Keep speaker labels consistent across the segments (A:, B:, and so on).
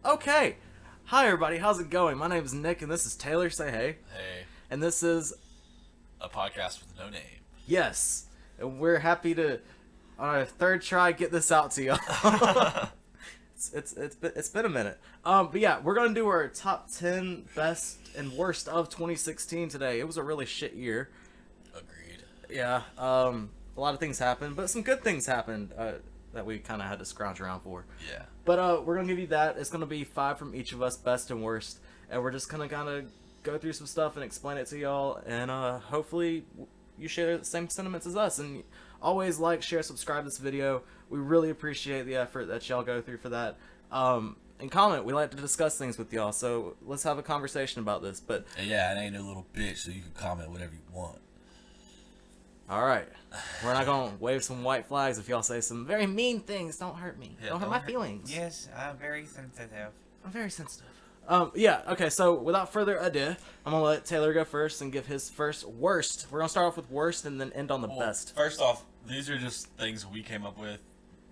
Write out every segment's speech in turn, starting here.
A: Okay. Hi, everybody. How's it going? My name is Nick, and this is Taylor. Say hey.
B: Hey,
A: And this is
B: a podcast with no name.
A: Yes. And we're happy to, on our third try, get this out to y'all. It's been a minute. But yeah, we're gonna do our top 10 best and worst of 2016 today. It was a really shit year.
B: Agreed.
A: Yeah. A lot of things happened, but some good things happened that we kind of had to scrounge around for.
B: Yeah.
A: But we're gonna give you that. It's gonna be 5 from each of us, best and worst, and we're just gonna kind of go through some stuff and explain it to y'all, and hopefully you share the same sentiments as us. And always like, share, subscribe to this video. We really appreciate the effort that y'all go through for that. And comment. We like to discuss things with y'all, so let's have a conversation about this. But
B: And yeah, it ain't no little bitch, so you can comment whatever you want.
A: all right, we're not gonna wave some white flags if y'all say some very mean things. Don't hurt me.
B: Yeah,
A: don't hurt my feelings.
C: Yes, I'm very sensitive.
A: I'm very sensitive. Yeah, okay, so without further ado, I'm gonna let Taylor go first and give his first worst. We're gonna start off with worst and then end on the
B: Well,
A: best.
B: First off, these are just things we came up with.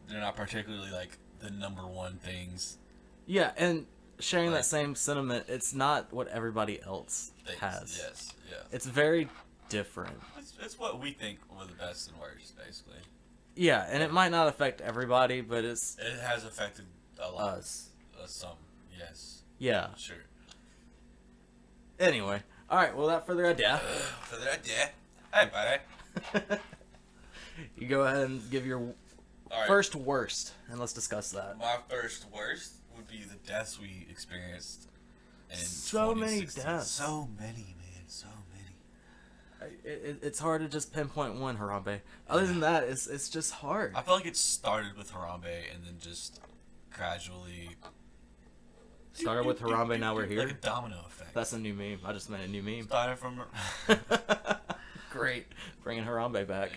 B: They're not particularly like the number one things.
A: Yeah, and sharing
B: Right.
A: that same sentiment, it's not what everybody else has.
B: Yes, yeah.
A: It's very different.
B: It's what we think were the best and worst, basically.
A: Yeah, and it might not affect everybody, but it's
B: It has affected a lot.
A: us.
B: Some, yes,
A: Yeah.
B: sure.
A: Anyway, alright, well, without further ado,
B: For that, yeah. Hey, buddy.
A: you go ahead and give your
B: All right.
A: first worst, and let's discuss that.
B: My first worst would be the deaths we experienced. In
A: So many
B: 2016.
A: deaths.
B: So many, man. So many.
A: It's hard to just pinpoint one, Harambe. Other than that, it's just hard.
B: I feel like it started with Harambe and then just gradually
A: Started with Harambe, now we're here.
B: Like a domino effect.
A: That's a new meme. I just made a new meme.
B: Started from.
A: Great. Bringing Harambe back.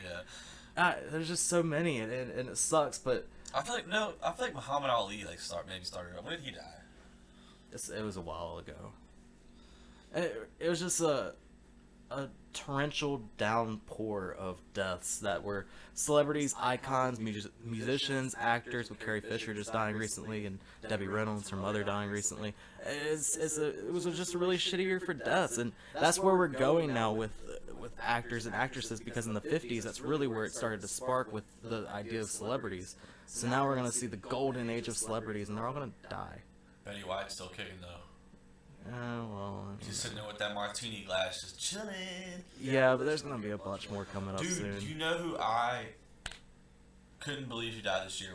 B: Yeah.
A: There's just so many, and it sucks, but
B: I feel like Muhammad Ali maybe started. When did he die?
A: it was a while ago. And it was just a torrential downpour of deaths that were celebrities, icons, musicians, actors, with Carrie Fisher just dying recently, and Debbie Reynolds, her mother, dying recently. It was just a really shitty year for deaths, and that's where we're going now with actors and actresses, because in the 50s, that's really where it started to spark with the idea of celebrities. So now we're going to see the golden age of celebrities, and they're all going to die.
B: Betty White's still kicking though.
A: Well, I mean,
B: Just sitting there with that martini glass, just chilling.
A: yeah, but there's gonna be a bunch more coming up
B: Dude,
A: soon.
B: do you know who I couldn't believe she died this year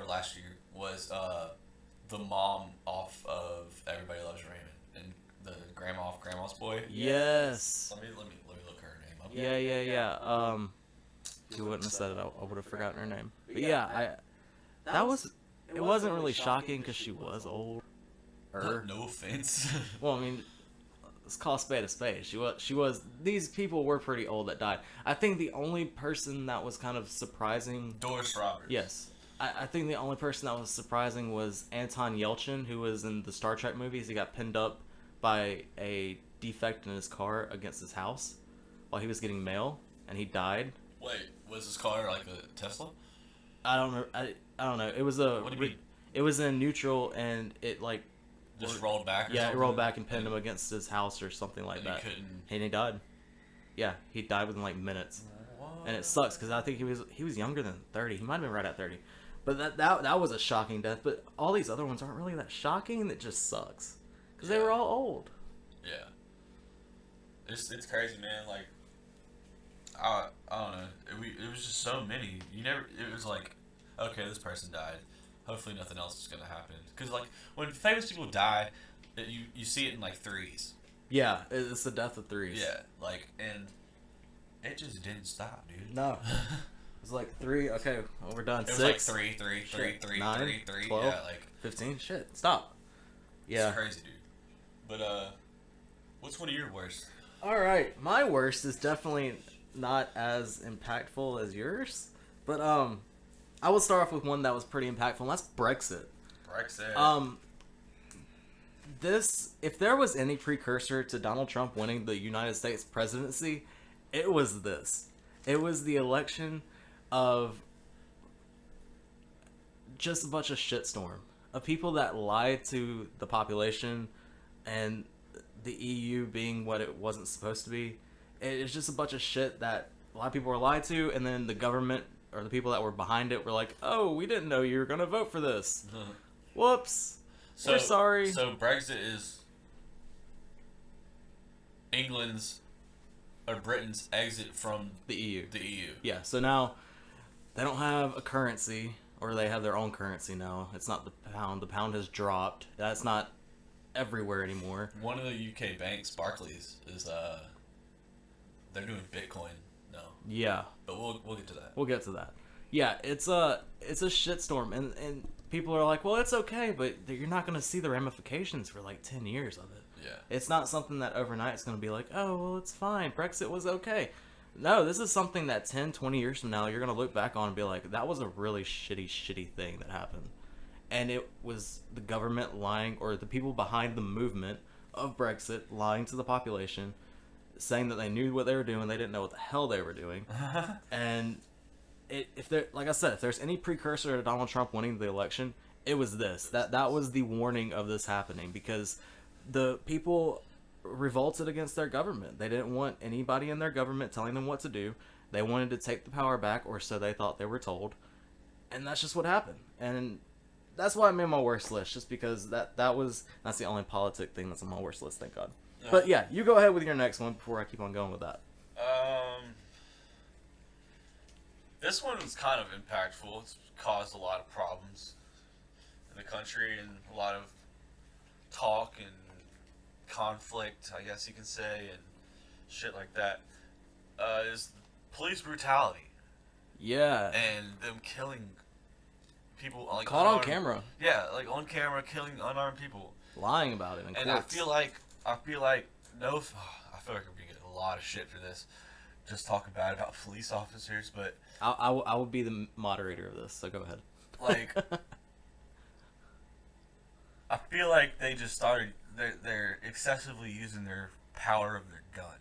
B: last year was the mom off of Everybody Loves Raymond and the grandma's boy.
A: Yes.
B: Let me look her name up.
A: Yeah. If you wouldn't have said it, I would have forgotten her name. But yeah, it wasn't really shocking because she was old.
B: No offense.
A: Well, I mean, let's call a spade a spade. She was. These people were pretty old that died. I think the only person that was kind of surprising.
B: Doris Roberts.
A: Yes. I think the only person that was surprising was Anton Yelchin, who was in the Star Trek movies. He got pinned up by a defect in his car against his house while he was getting mail, and he died.
B: Wait, was his car like a Tesla?
A: I don't know. I don't know. It was
B: What do you mean?
A: It was in neutral, and it
B: Just rolled back. Or
A: yeah,
B: something?
A: it rolled back and pinned him against his house or something like
B: And
A: that.
B: he couldn't.
A: And he died. Yeah, he died within like minutes.
B: What?
A: And it sucks because I think he was younger than 30. He might have been right at 30. But that was a shocking death. But all these other ones aren't really that shocking. It just sucks because they were all old.
B: Yeah. It's crazy, man. Like, I don't know. It was just so many. It was like, okay, this person died. Hopefully nothing else is gonna happen. Because like when famous people die, you see it in like threes.
A: Yeah, it's the death of threes.
B: Yeah, like, and it just didn't stop, dude.
A: No. It's like 3. Okay, well, we're done.
B: It was
A: 6,
B: like three,
A: 9,
B: three.
A: 12,
B: Yeah, like
A: 15. Shit, stop. Yeah.
B: it's crazy, dude. But what's one of your worst?
A: All right, my worst is definitely not as impactful as yours, but I will start off with one that was pretty impactful, and that's Brexit.
B: Brexit.
A: If there was any precursor to Donald Trump winning the United States presidency, it was this. It was the election of just a bunch of shitstorm. of people that lie to the population, and the EU being what it wasn't supposed to be. It's just a bunch of shit that a lot of people were lied to, and then the government or the people that were behind it were like, "Oh, we didn't know you were gonna vote for this. Whoops, we're sorry."
B: So Brexit is England's or Britain's exit from
A: The EU.
B: the EU.
A: Yeah. So now they don't have a currency, or they have their own currency now. It's not the pound. The pound has dropped. That's not everywhere anymore.
B: One of the UK banks, Barclays, is they're doing Bitcoin now.
A: Yeah.
B: But we'll get to that.
A: We'll get to that. Yeah, it's a shitstorm, and people are like, well, it's okay, but you're not going to see the ramifications for like 10 years of it.
B: Yeah.
A: It's not something that overnight is going to be like, oh, well, it's fine. Brexit was okay. No, this is something that 10, 20 years from now, you're going to look back on and be like, that was a really shitty thing that happened. And it was the government lying, or the people behind the movement of Brexit lying to the population, saying that they knew what they were doing. They didn't know what the hell they were doing. And if there, like I said, if there's any precursor to Donald Trump winning the election, it was this. That was the warning of this happening, because the people revolted against their government. They didn't want anybody in their government telling them what to do. They wanted to take the power back, or so they thought they were told. And that's just what happened. And that's why I made my worst list, just because that's the only politic thing that's on my worst list, thank God. But yeah, you go ahead with your next one before I keep on going with that.
B: This one was kind of impactful. It's caused a lot of problems in the country and a lot of talk and conflict, I guess you can say, and shit like that. Is police brutality.
A: Yeah.
B: And them killing people. Like,
A: caught on camera.
B: Yeah, like on camera killing unarmed people.
A: Lying about it in
B: And
A: courts.
B: I feel like I feel like we're gonna get a lot of shit for this. Just talking bad about police officers, but
A: I will be the moderator of this, so go ahead.
B: like, I feel like they just started. They're excessively using their power of their gun.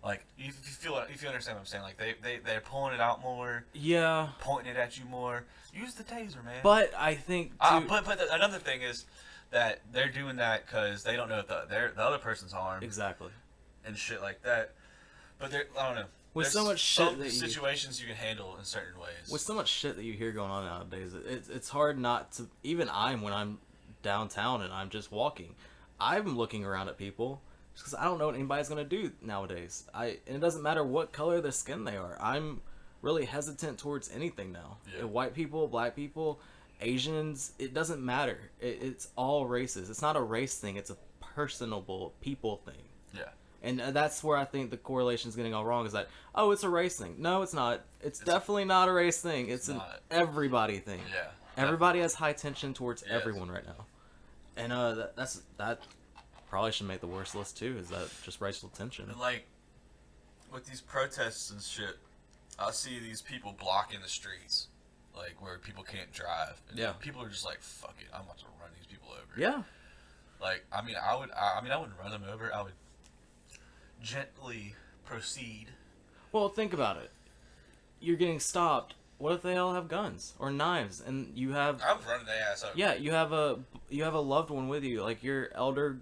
B: Like, if you understand what I'm saying, like they're pulling it out more,
A: Yeah.
B: pointing it at you more. Use the taser, man.
A: But I think
B: Another thing is that they're doing that because they don't know if the other person's armed
A: exactly.
B: and shit like that. But I don't know.
A: With
B: There's
A: so much shit
B: some
A: that
B: situations you can handle in certain ways.
A: With so much shit that you hear going on nowadays, it's hard not to. Even when I'm downtown and I'm just walking, I'm looking around at people because I don't know what anybody's gonna do nowadays. And it doesn't matter what color their skin they are. I'm really hesitant towards anything now.
B: Yeah.
A: White people, black people, Asians, it doesn't matter. It's all races. It's not a race thing. It's a personable people thing.
B: Yeah.
A: And that's where I think the correlation is getting all wrong. Is that, oh, it's a race thing? No, it's not. It's definitely not a race thing. It's an
B: not.
A: everybody thing.
B: Yeah.
A: Everybody has high tension towards
B: Yes.
A: everyone right now, and that probably should make the worst list too. Is that just racial tension?
B: And like, with these protests and shit, I see these people blocking the streets, like where people can't drive. And
A: Yeah.
B: People are just like, fuck it, I'm about to run these people over.
A: Yeah.
B: Like, I wouldn't run them over. I would gently proceed.
A: Well, think about it. You're getting stopped. What if they all have guns or knives, and you have?
B: I'm running their ass over.
A: Yeah, you have a loved one with you, like your elder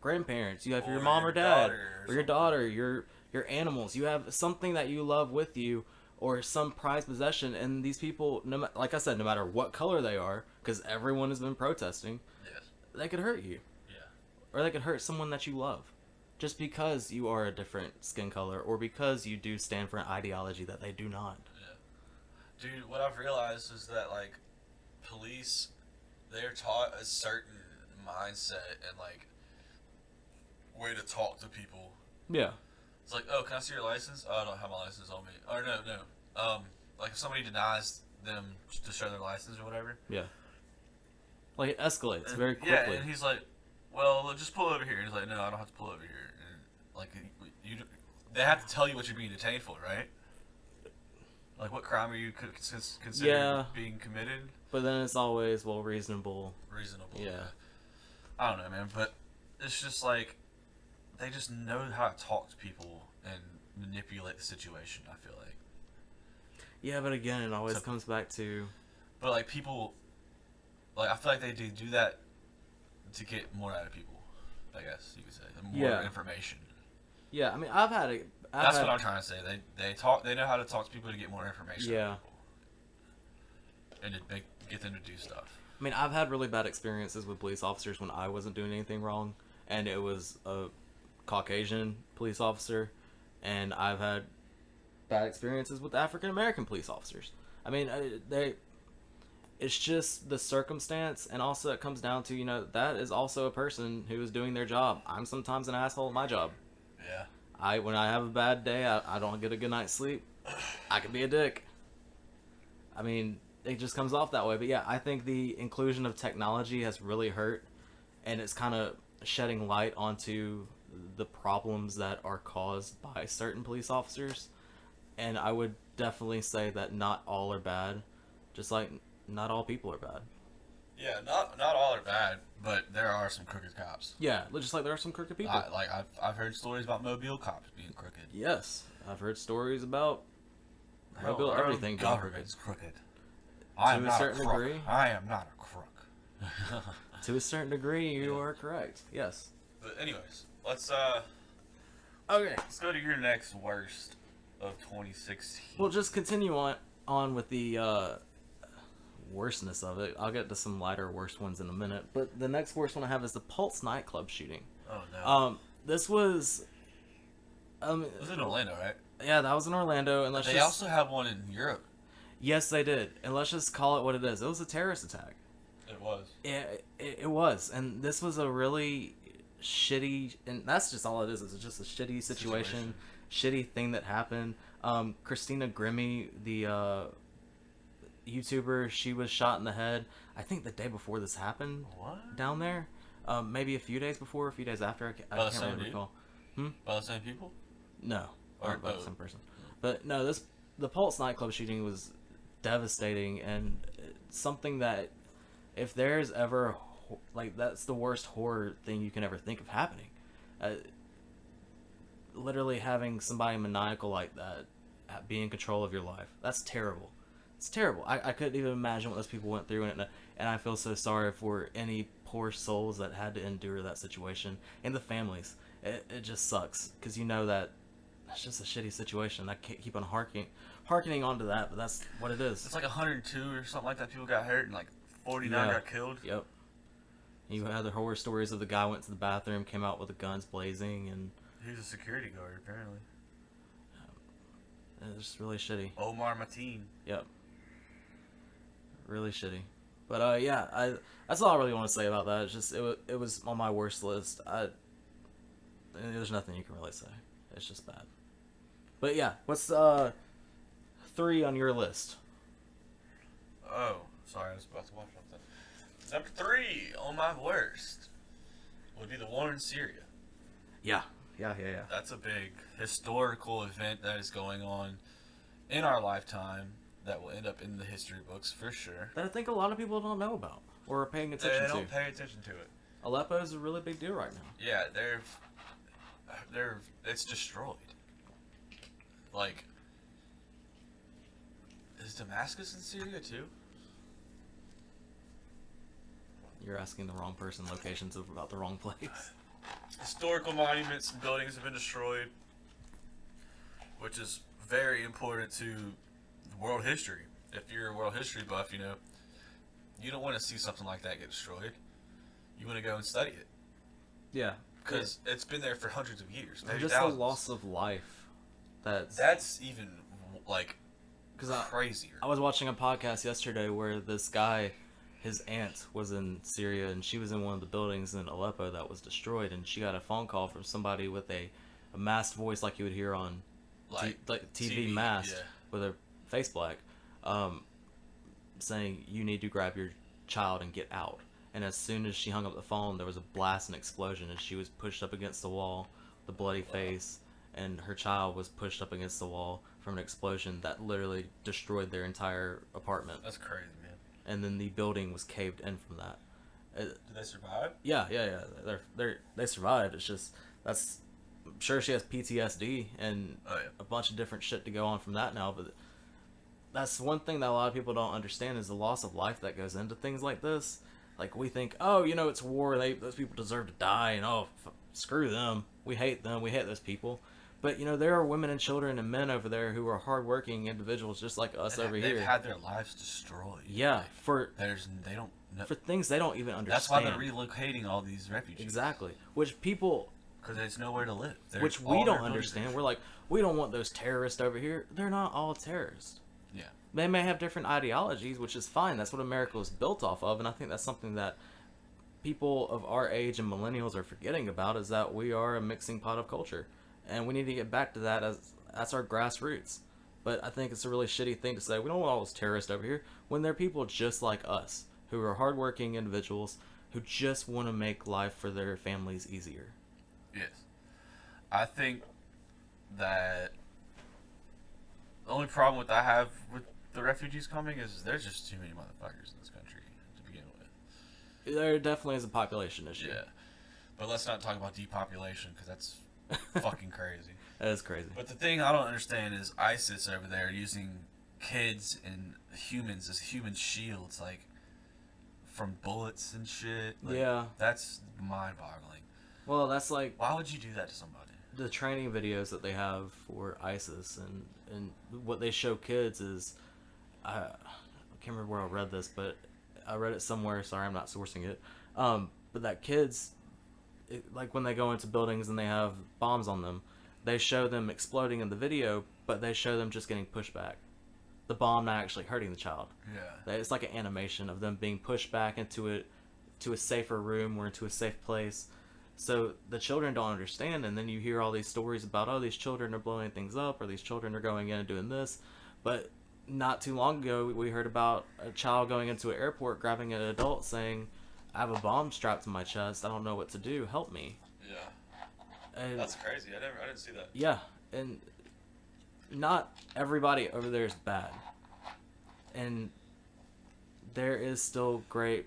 A: grandparents. You have your
B: Or
A: mom
B: your
A: or dad,
B: daughter or
A: or your
B: something.
A: daughter, your animals. You have something that you love with you, or some prized possession. And these people, like I said, no matter what color they are, because everyone has been protesting,
B: Yes.
A: they could hurt you,
B: Yeah.
A: or they could hurt someone that you love, just because you are a different skin color, or because you do stand for an ideology that they do not.
B: Dude, what I've realized is that, like, police, they're taught a certain mindset and, like, way to talk to people.
A: Yeah.
B: It's like, oh, can I see your license? Oh, I don't have my license on me. Or no. Like, if somebody denies them to show their license or whatever.
A: Yeah. Like, it escalates
B: And-
A: very quickly.
B: Yeah, and he's like, well, just pull over here. And he's like, no, I don't have to pull over here. And, like, they have to tell you what you're being detained for, right? Like, what crime are you considered being committed?
A: But then it's always, well, reasonable.
B: Reasonable.
A: Yeah.
B: I don't know, man, but it's just like they just know how to talk to people and manipulate the situation. I feel like,
A: Yeah, but again, it always
B: So-
A: comes back to...
B: but like people, like I feel like they do that to get more out of people. I guess you could say more
A: Yeah.
B: information.
A: Yeah, I mean, I've had
B: That's what I'm trying to say. They talk. They know how to talk to people to get more information.
A: Yeah.
B: Out of people. And to get them to do stuff.
A: I mean, I've had really bad experiences with police officers when I wasn't doing anything wrong, and it was a Caucasian police officer, and I've had bad experiences with African American police officers. I mean, it's just the circumstance, and also it comes down to, that is also a person who is doing their job. I'm sometimes an asshole at my job.
B: Yeah.
A: When I have a bad day, I don't get a good night's sleep, I can be a dick. I mean, it just comes off that way. But yeah, I think the inclusion of technology has really hurt, and it's kind of shedding light onto the problems that are caused by certain police officers. And I would definitely say that not all are bad, just like not all people are bad.
B: Yeah, not all are bad, but there are some crooked cops.
A: Yeah, just like there are some crooked people.
B: I've heard stories about Mobile cops being crooked.
A: Yes, I've heard stories about Mobile
B: Our
A: everything being crooked.
B: government's crooked. I am
A: To a
B: not
A: certain
B: crook.
A: degree.
B: I am not a crook.
A: To a certain degree, you
B: Yeah.
A: are correct. Yes.
B: But anyways, let's
A: Okay.
B: go to your next worst of 2016.
A: We'll just continue on with the worstness of it. I'll get to some lighter, worst ones in a minute. But the next worst one I have is the Pulse nightclub shooting.
B: Oh no.
A: This was.
B: It was in Orlando, right?
A: Yeah, that was in Orlando, and
B: They also have one in Europe.
A: Yes, they did, and let's just call it what it is. It was a terrorist attack.
B: It was.
A: Yeah, it was, and this was a really shitty, and that's just all it is. It's just a shitty situation. Shitty thing that happened. Christina Grimmie, the YouTuber, she was shot in the head. I think the day before this happened.
B: What?
A: Down there, maybe a few days before, a few days after. I
B: By the
A: can't
B: same
A: really
B: dude?
A: recall.
B: By the same people?
A: No,
B: Or
A: not by the
B: both?
A: same person. But no, the Pulse nightclub shooting was devastating, and something that if there's ever that's the worst horror thing you can ever think of happening. Literally having somebody maniacal like that be in control of your life, that's terrible. It's terrible. I couldn't even imagine what those people went through, and I feel so sorry for any poor souls that had to endure that situation, and the families. It just sucks, because that it's just a shitty situation. I can't keep on harkening onto that, but that's what it is.
B: It's like 102 or something like that. People got hurt and like 49
A: Yeah.
B: got killed.
A: Yep. You had the horror stories of the guy went to the bathroom, came out with the guns blazing, and
B: He's a security guard, apparently.
A: it was just really shitty.
B: Omar Mateen.
A: Yep. Really shitty. But yeah, that's all I really want to say about that. It's just it was on my worst list. There's nothing you can really say. It's just bad. But yeah, what's 3 on your list?
B: Oh, sorry, I was about to watch something. Number 3 on my worst would be the war in Syria.
A: Yeah.
B: That's a big historical event that is going on in our lifetime that will end up in the history books for sure.
A: That I think a lot of people don't know about or are paying attention
B: They
A: to.
B: don't pay attention to it.
A: Aleppo is a really big deal right now.
B: Yeah, it's destroyed. Like, is Damascus in Syria too?
A: You're asking the wrong person locations about the wrong place.
B: Historical monuments and buildings have been destroyed, which is very important to world history. If you're a world history buff, you don't want to see something like that get destroyed. You want to go and study it.
A: Yeah.
B: Because it's been there for hundreds of years. Maybe
A: Just
B: thousands.
A: the loss of life.
B: That's even, like, crazier.
A: I was watching a podcast yesterday where this guy, his aunt was in Syria, and she was in one of the buildings in Aleppo that was destroyed, and she got a phone call from somebody with a masked voice like you would hear on TV masked with her face black, saying, you need to grab your child and get out. And as soon as she hung up the phone, there was a blast and explosion, and she was pushed up against the wall, the bloody face, and her child was pushed up against the wall from an explosion that literally destroyed their entire apartment.
B: That's crazy, man.
A: And then the building was caved in from that.
B: Did they survive?
A: Yeah. They survived. It's just I'm sure she has PTSD and
B: Oh, yeah.
A: a bunch of different shit to go on from that now. But that's one thing that a lot of people don't understand is the loss of life that goes into things like this. Like we think, oh, it's war. Those people deserve to die, and screw them. We hate them. We hate those people. But there are women and children and men over there who are hardworking individuals just like us over
B: they've
A: here.
B: They've had their lives destroyed.
A: Yeah,
B: like,
A: for
B: they don't know.
A: For things they don't even understand.
B: That's why they're relocating all these refugees.
A: Exactly, which people.
B: Because there's nowhere to live.
A: Which we don't understand. We're like, we don't want those terrorists over here. They're not all terrorists.
B: Yeah.
A: They may have different ideologies, which is fine. That's what America was built off of, and I think that's something that people of our age and millennials are forgetting about, is that we are a mixing pot of culture, and we need to get back to that as that's our grassroots. But I think it's a really shitty thing to say, we don't want all those terrorists over here, when they're people just like us, who are hardworking individuals, who just want to make life for their families easier.
B: Yes. I think that the only problem with I have with the refugees coming is there's just too many motherfuckers in this country to begin with.
A: There definitely is a population issue.
B: Yeah. But let's not talk about depopulation, because that's fucking crazy.
A: That is crazy.
B: But the thing I don't understand is ISIS over there using kids and humans as human shields, like, from bullets and shit. Like,
A: yeah.
B: That's mind-boggling.
A: Well, that's like...
B: Why would you do that to somebody?
A: The training videos that they have for ISIS, and what they show kids is... I can't remember where I read this, but I read it somewhere. Sorry, I'm not sourcing it. But that kids... like when they go into buildings and they have bombs on them, they show them exploding in the video, but they show them just getting pushed back. The bomb not actually hurting the child.
B: Yeah.
A: It's like an animation of them being pushed back into a safer room or into a safe place. So the children don't understand, and then you hear all these stories about, oh, these children are blowing things up, or these children are going in and doing this. But not too long ago, we heard about a child going into an airport, grabbing an adult, saying, I have a bomb strapped to my chest. I don't know what to do. Help me.
B: Yeah.
A: And
B: That's crazy. I didn't see that.
A: yeah, and not everybody over there is bad. And there is still great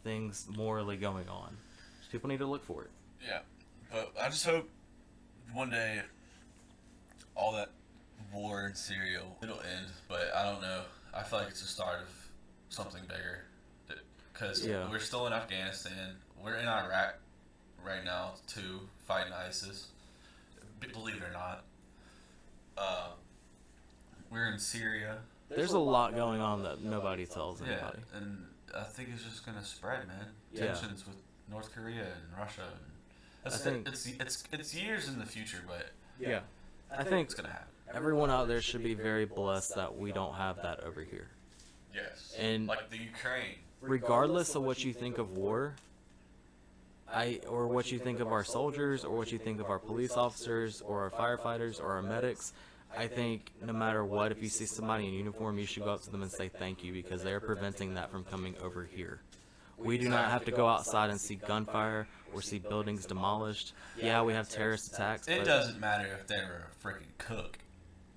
A: things morally going on. People need to look for it.
B: Yeah. But I just hope one day all that war in Syria, it'll end. But I don't know. I feel like it's the start of something bigger. Because we're still in Afghanistan. We're in Iraq right now, too, fighting ISIS. Believe it or not. We're in Syria.
A: There's a lot going on that nobody tells anybody.
B: Yeah, and I think it's just going to spread, man.
A: Yeah.
B: Tensions with North Korea and Russia. And
A: I think
B: it's years in the future, but
A: yeah, I think
B: it's going to happen.
A: everyone out there should be very blessed that we don't have that over here.
B: Yes.
A: And
B: like the Ukraine.
A: regardless of what you think of war, or what you think of our soldiers, or what you think of our police officers, or our firefighters, or our medics, I think no matter what, if you see somebody in uniform, you should go up to them and say thank you, because they're preventing that from coming over here. We do not have to go outside and see gunfire or see buildings demolished. Yeah, we have terrorist attacks.
B: It
A: but
B: doesn't matter if they're a freaking cook.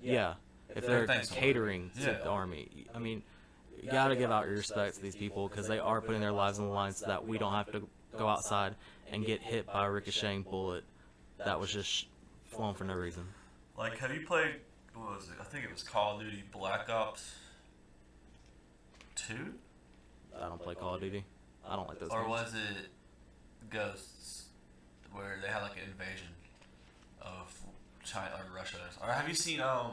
A: yeah, if they're
B: Thanks,
A: catering to
B: yeah.
A: the army. I mean, you gotta give out your respect to these people, because they are putting their lives on the line so that we don't have to go outside and get hit by a ricocheting bullet that was just flown for no reason.
B: Like, have you played, what was it? I think it was Call of Duty Black Ops 2?
A: I don't play Call of Duty. I don't like those
B: Or
A: games.
B: was it Ghosts, where they had like an invasion of China or Russia? Or have you seen that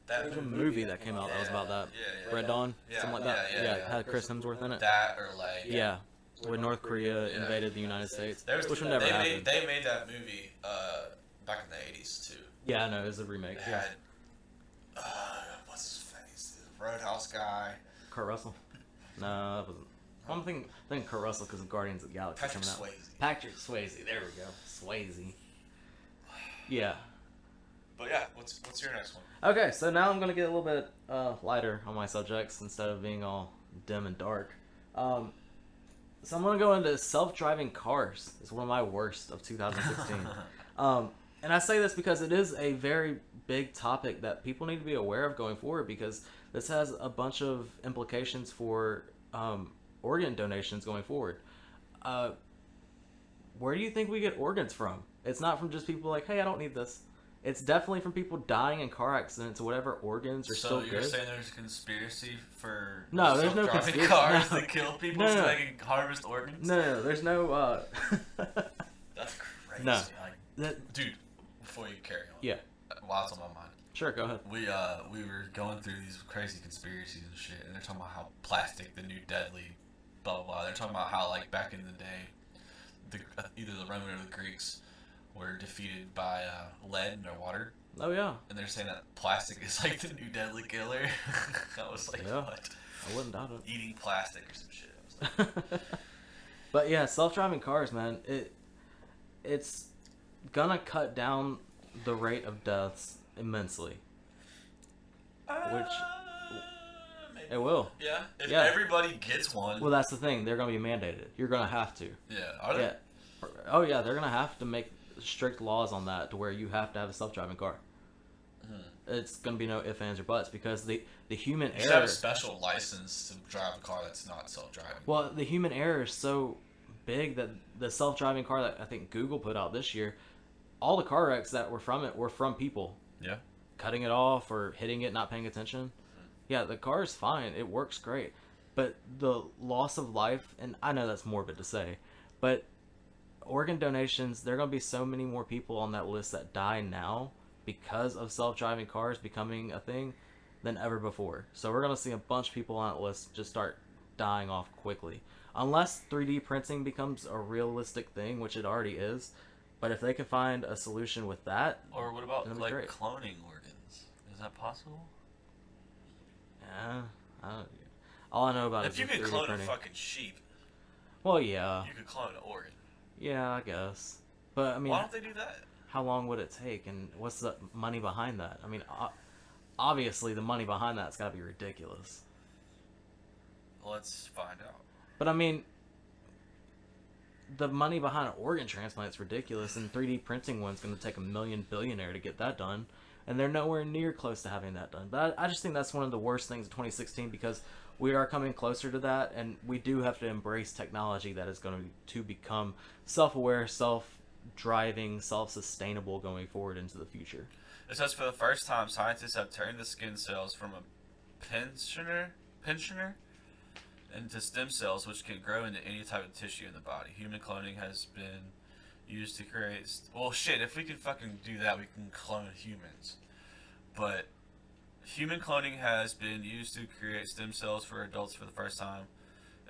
A: There's a movie that came out that was about that.
B: Yeah.
A: Red Dawn,
B: Yeah,
A: something like that.
B: yeah,
A: Yeah,
B: yeah.
A: it had Chris Hemsworth in it.
B: That or like
A: Yeah, when North Korea invaded the United States,
B: There was,
A: which would never happen.
B: they made that movie back in the 80s too.
A: Yeah, I know, it was a remake.
B: It
A: Yeah.
B: had what's his face? The Roadhouse guy.
A: Kurt Russell? No, that wasn't. I'm thinking Kurt Russell because of Guardians of the Galaxy
B: Patrick
A: coming out.
B: Swayze.
A: Patrick Swayze, there we go. Swayze. Yeah.
B: But yeah, what's your next one?
A: Okay, so now I'm gonna get a little bit lighter on my subjects instead of being all dim and dark. So I'm gonna go into self-driving cars. It's one of my worst of 2016. And I say this because it is a very big topic that people need to be aware of going forward, because this has a bunch of implications for organ donations going forward. Where do you think we get organs from? It's not from just people like, hey, I don't need this. It's definitely from people dying in car accidents or whatever organs are
B: So
A: still
B: you're
A: good.
B: saying there's a conspiracy for
A: No, there's no
B: self-driving
A: conspiracy.
B: cars
A: No.
B: to kill people
A: No,
B: so
A: no.
B: they can harvest organs?
A: No, there's no.
B: That's crazy.
A: No.
B: Like,
A: That,
B: dude, before you carry on.
A: yeah,
B: While it's on my mind.
A: sure, go ahead.
B: We were going through these crazy conspiracies and shit, and they're talking about how plastic the new deadly, blah blah blah. They're talking about how like back in the day, either the Roman or the Greeks were defeated by lead in their water,
A: Oh yeah,
B: and they're saying that plastic is like the new deadly killer. I was like,
A: Yeah.
B: what?
A: I wouldn't doubt it.
B: Eating plastic or some shit. I was like,
A: But yeah, self-driving cars, man, it's gonna cut down the rate of deaths immensely. Which
B: maybe.
A: it will.
B: Yeah. If
A: Yeah.
B: everybody gets one.
A: Well, that's the thing. They're gonna be mandated. You're gonna have to.
B: yeah. Are they?
A: Yeah. Oh yeah, they're gonna have to make strict laws on that to where you have to have a self-driving car. It's gonna be no ifs, ands, or buts because the human
B: You should have
A: error.
B: a special license to drive a car that's not self-driving.
A: Well, the human error is so big that the self-driving car that I think Google put out this year, all the car wrecks that were from it were from people
B: Yeah.
A: cutting it off or hitting it, not paying attention. Yeah, the car is fine. It works great. But the loss of life, and I know that's morbid to say, but organ donations, there are going to be so many more people on that list that die now because of self-driving cars becoming a thing than ever before. So we're going to see a bunch of people on that list just start dying off quickly. Unless 3D printing becomes a realistic thing, which it already is. But if they can find a solution with that,
B: Or what about
A: That'd be
B: like
A: great.
B: cloning organs? Is that possible?
A: yeah, I don't, all I know about
B: If
A: is
B: you
A: the
B: could
A: 3D
B: clone
A: printing.
B: a fucking sheep,
A: Well, yeah,
B: you could clone an organ.
A: yeah, I guess. But I mean,
B: Why don't they do that?
A: how long would it take, and what's the money behind that? I mean, obviously the money behind that's got to be ridiculous.
B: Let's find out.
A: But I mean, the money behind an organ transplant is ridiculous, and 3D printing one's going to take $1 million billionaire to get that done, and they're nowhere near close to having that done. But I just think that's one of the worst things of 2016 because we are coming closer to that, and we do have to embrace technology that is going to become self-aware, self-driving, self-sustainable going forward into the future.
B: It says for the first time, scientists have turned the skin cells from a pensioner into stem cells, which can grow into any type of tissue in the body. Human cloning has been used to create. Well, shit, if we can fucking do that, we can clone humans. But human cloning has been used to create stem cells for adults for the first time,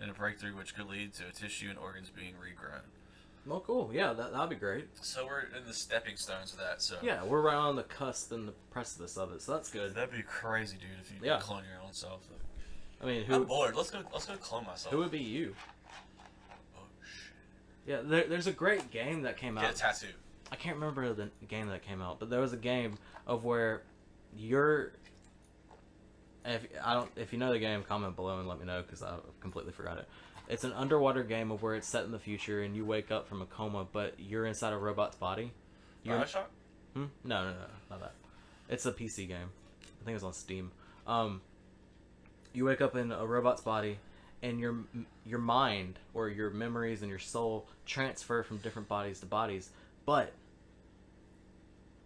B: in a breakthrough which could lead to a tissue and organs being regrown.
A: Well, cool. Yeah, that'd be great.
B: So we're in the stepping stones of that. So
A: Yeah, we're right on the cusp and the precipice of it, so that's good.
B: that'd be crazy, dude. If you
A: Yeah.
B: could clone your own self.
A: I mean,
B: I'm bored. Let's go clone myself.
A: who would be you?
B: Oh shit.
A: Yeah, there's a great game that came
B: Get a
A: out.
B: tattoo.
A: I can't remember the game that came out, but there was a game of where you're. If you know the game, comment below and let me know because I completely forgot it. It's an underwater game of where it's set in the future and you wake up from a coma, but you're inside a robot's body. You're,
B: Bioshock?
A: No, not that. It's a PC game. I think it's on Steam. You wake up in a robot's body, and your mind or your memories and your soul transfer from different bodies to bodies, but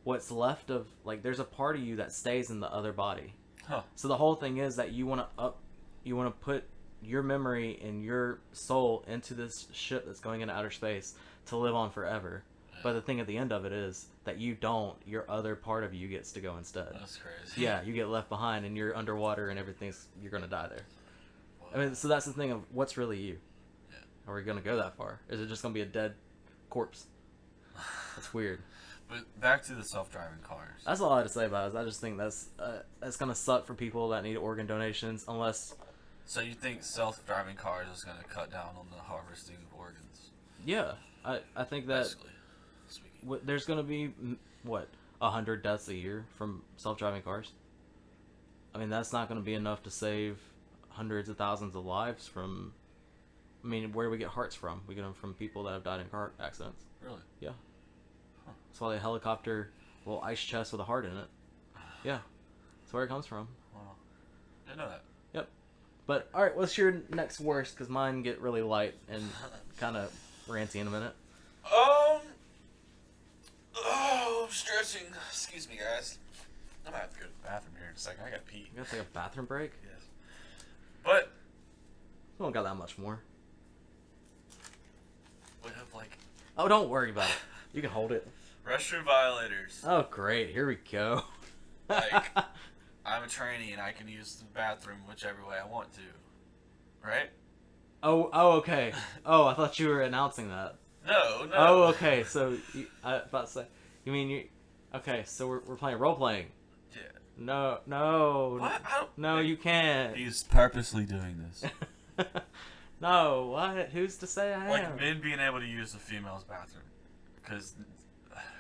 A: what's left of there's a part of you that stays in the other body.
B: Huh.
A: So the whole thing is that you want to put your memory and your soul into this ship that's going into outer space to live on forever. But the thing at the end of it is that you don't. Your other part of you gets to go instead.
B: That's crazy.
A: Yeah, you get left behind and you're underwater and you're gonna die there. I mean, so that's the thing of what's really you.
B: Yeah.
A: Are we gonna go that far? Is it just gonna be a dead corpse? That's weird.
B: But back to the self-driving cars.
A: That's all I had to say about it. I just think that's gonna suck for people that need organ donations unless.
B: So you think self-driving cars is going to cut down on the harvesting of organs?
A: Yeah, I think that
B: Basically speaking.
A: there's gonna be 100 deaths a year from self-driving cars. I mean, that's not gonna be enough to save hundreds of thousands of lives from. I mean, where do we get hearts from? We get them from people that have died in car accidents.
B: Really?
A: Yeah. That's why they helicopter a little ice chest with a heart in it. Yeah. That's where it comes from.
B: Wow. Didn't know that.
A: Yep. But, alright, what's your next worst? Because mine get really light and kind of ranty in a minute.
B: Oh, I'm stressed approaching. Excuse me, guys. I'm gonna have to go to the bathroom here in a second. I gotta pee.
A: You gotta take a bathroom break?
B: Yes. But
A: We don't got that much more.
B: we have like
A: Oh, don't worry about it. You can hold it.
B: restroom violators.
A: Oh, great. Here we go.
B: Like, I'm a trainee and I can use the bathroom whichever way I want to. Right?
A: Oh, okay. Oh, I thought you were announcing that.
B: No.
A: Oh, okay. So, I about to say, you mean you? Okay, so we're playing role playing.
B: Yeah.
A: No.
B: What? I don't.
A: No, you can't.
B: He's purposely doing this.
A: No, what? Who's to say I am?
B: Like men being able to use the female's bathroom, because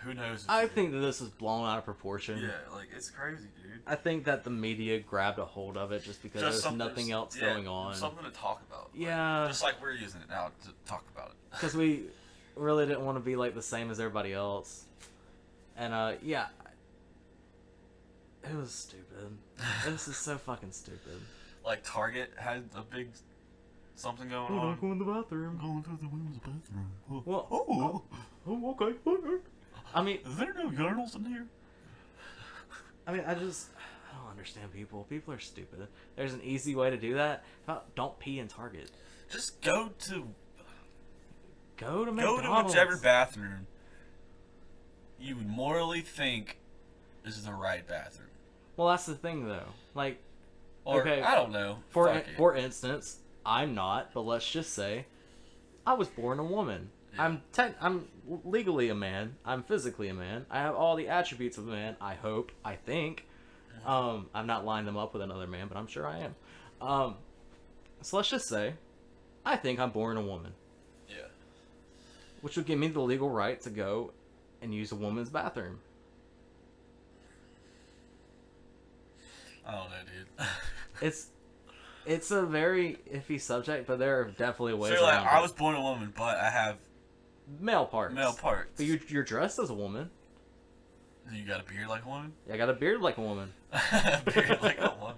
B: who knows? If
A: I
B: they-
A: think that this is blown out of proportion.
B: Yeah, like it's crazy, dude.
A: I think that the media grabbed a hold of it just because
B: Just
A: there's
B: something-
A: nothing else
B: yeah,
A: going on.
B: Something to talk about. Like,
A: Yeah.
B: just like we're using it now to talk about it.
A: Because we really didn't want to be like the same as everybody else. And yeah, it was stupid. This is so fucking stupid.
B: Like Target had a big something going
A: Oh,
B: on.
A: don't go in the bathroom.
B: Going to the women's bathroom.
A: Well,
B: Oh,
A: oh, okay. I mean,
B: is there no urinals in here?
A: I don't understand people. People are stupid. There's an easy way to do that. How about don't pee in Target.
B: Just go to
A: McDonald's.
B: whichever bathroom you would morally think is the right bathroom.
A: Well, that's the thing though. Like,
B: Or
A: okay,
B: I don't know.
A: for
B: Fuck it.
A: for instance, I'm not, but let's just say I was born a woman.
B: Yeah.
A: I'm legally a man. I'm physically a man. I have all the attributes of a man. I hope. I think. I'm not lining them up with another man, but I'm sure I am. So let's just say I think I'm born a woman,
B: Yeah.
A: which would give me the legal right to go and use a woman's bathroom.
B: I don't know, dude.
A: It's a very iffy subject, but there are definitely ways
B: So like,
A: around
B: I
A: it.
B: was born a woman, but I have
A: Male parts.
B: male parts.
A: But you're dressed as a woman.
B: You got a beard like a woman?
A: I got a beard like a woman.
B: Beard like a woman.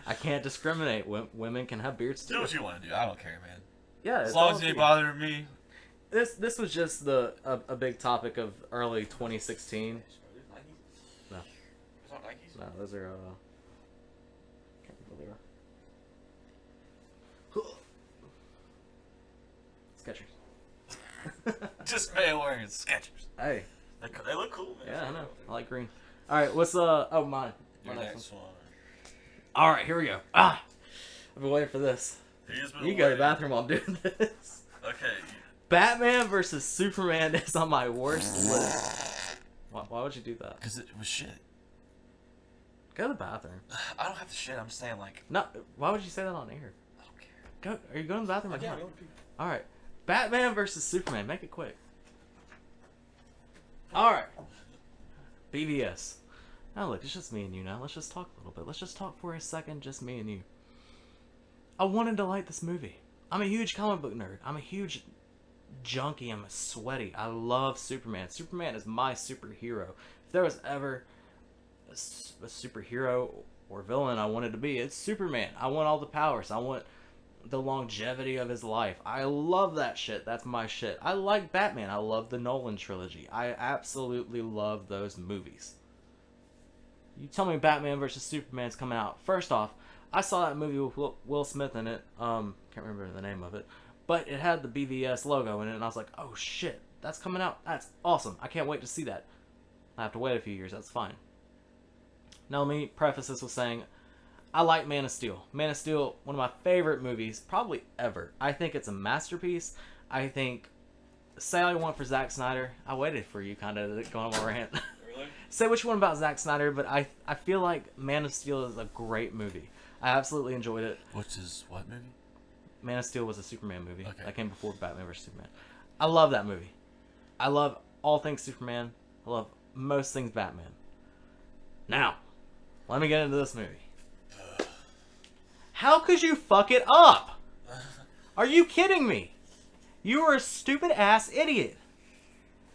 A: I can't discriminate. Women can have beards too.
B: Do what you want to do. I don't care, man.
A: Yeah,
B: As
A: it's
B: long
A: all
B: as it
A: up
B: ain't
A: to you.
B: bothering me.
A: This was just a big topic of early 2016. No. No, those are can't remember what they are. Skechers.
B: Just man wearing Skechers.
A: Hey,
B: They look cool, man.
A: yeah, I know. I like green. All right, what's oh mine.
B: Your
A: My
B: next one.
A: All right, here we go. I've been waiting for this.
B: He's been
A: You go to the
B: waiting.
A: bathroom while I'm doing this.
B: Okay.
A: Batman versus Superman is on my worst list. Why would you do that?
B: Because it was shit.
A: Go to the bathroom.
B: I don't have to shit. I'm saying, like,
A: No, why would you say that on air?
B: I don't care.
A: Go. Are you going to the bathroom? Or
B: Yeah,
A: not?
B: I'm going
A: All right. Batman versus Superman. Make it quick. All right. BVS. Now look, it's just me and you now. Let's just talk a little bit. Let's just talk for a second, just me and you. I wanted to like this movie. I'm a huge comic book nerd. I'm a huge junkie. I'm a sweaty. I love Superman. Superman is my superhero. If there was ever a superhero or villain I wanted to be, it's Superman. I want all the powers. I want the longevity of his life. I love that shit. That's my shit. I like Batman. I love the Nolan trilogy. I absolutely love those movies. You tell me Batman versus Superman's coming out. First off, I saw that movie with Will Smith in it. Can't remember the name of it, but it had the BVS logo in it, and I was like, oh shit, that's coming out. That's awesome. I can't wait to see that. I have to wait a few years. That's fine. Now let me preface this with saying, I like Man of Steel. Man of Steel, one of my favorite movies, probably ever. I think it's a masterpiece. I think, say all you want for Zack Snyder. I waited for you kind of to go on my rant.
B: Really?
A: Say what you want about Zack Snyder, but I feel like Man of Steel is a great movie. I absolutely enjoyed it.
B: Which is what movie?
A: Man of Steel was a Superman movie.
B: Okay.
A: That came before Batman vs. Superman. I love that movie. I love all things Superman. I love most things Batman. Now, let me get into this movie. How could you fuck it up? Are you kidding me? You are a stupid ass idiot.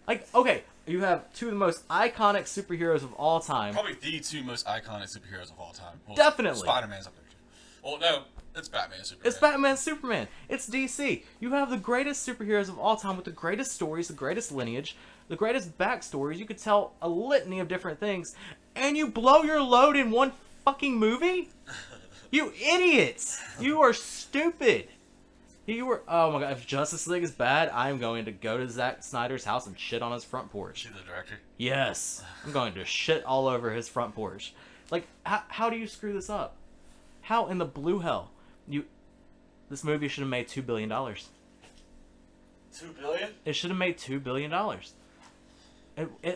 A: Like, okay, you have two of the most iconic superheroes of all time.
B: Probably the two most iconic superheroes of all time. Well,
A: Definitely.
B: Spider-Man's up there too. Well, no, it's Batman and Superman.
A: It's Batman, Superman. It's DC. You have the greatest superheroes of all time with the greatest stories, the greatest lineage, the greatest backstories. You could tell a litany of different things, and you blow your load in one fucking movie? You idiots! You are stupid. You were. Oh my god! If Justice League is bad, I'm going to go to Zack Snyder's house and shit on his front porch.
B: She's the director.
A: Yes, I'm going to shit all over his front porch. Like, how do you screw this up? How in the blue hell? This movie should have made $2 billion.
B: $2 billion?
A: It should have made $2 billion. I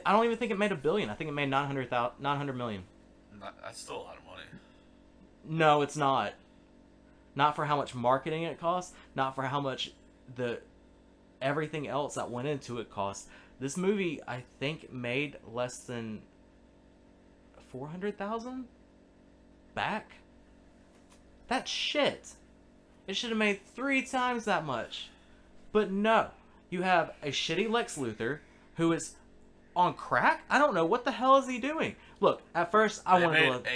A: don't even think it made $1 billion. I think it made 900 million.
B: That's still a lot of money.
A: No, it's not. Not for how much marketing it cost. Not for how much everything else that went into it cost. This movie, I think, made less than 400,000 back. That's shit. It should have made 3 times that much. But no, you have a shitty Lex Luthor who is on crack. I don't know what the hell is he doing. Look, at first I wanted to.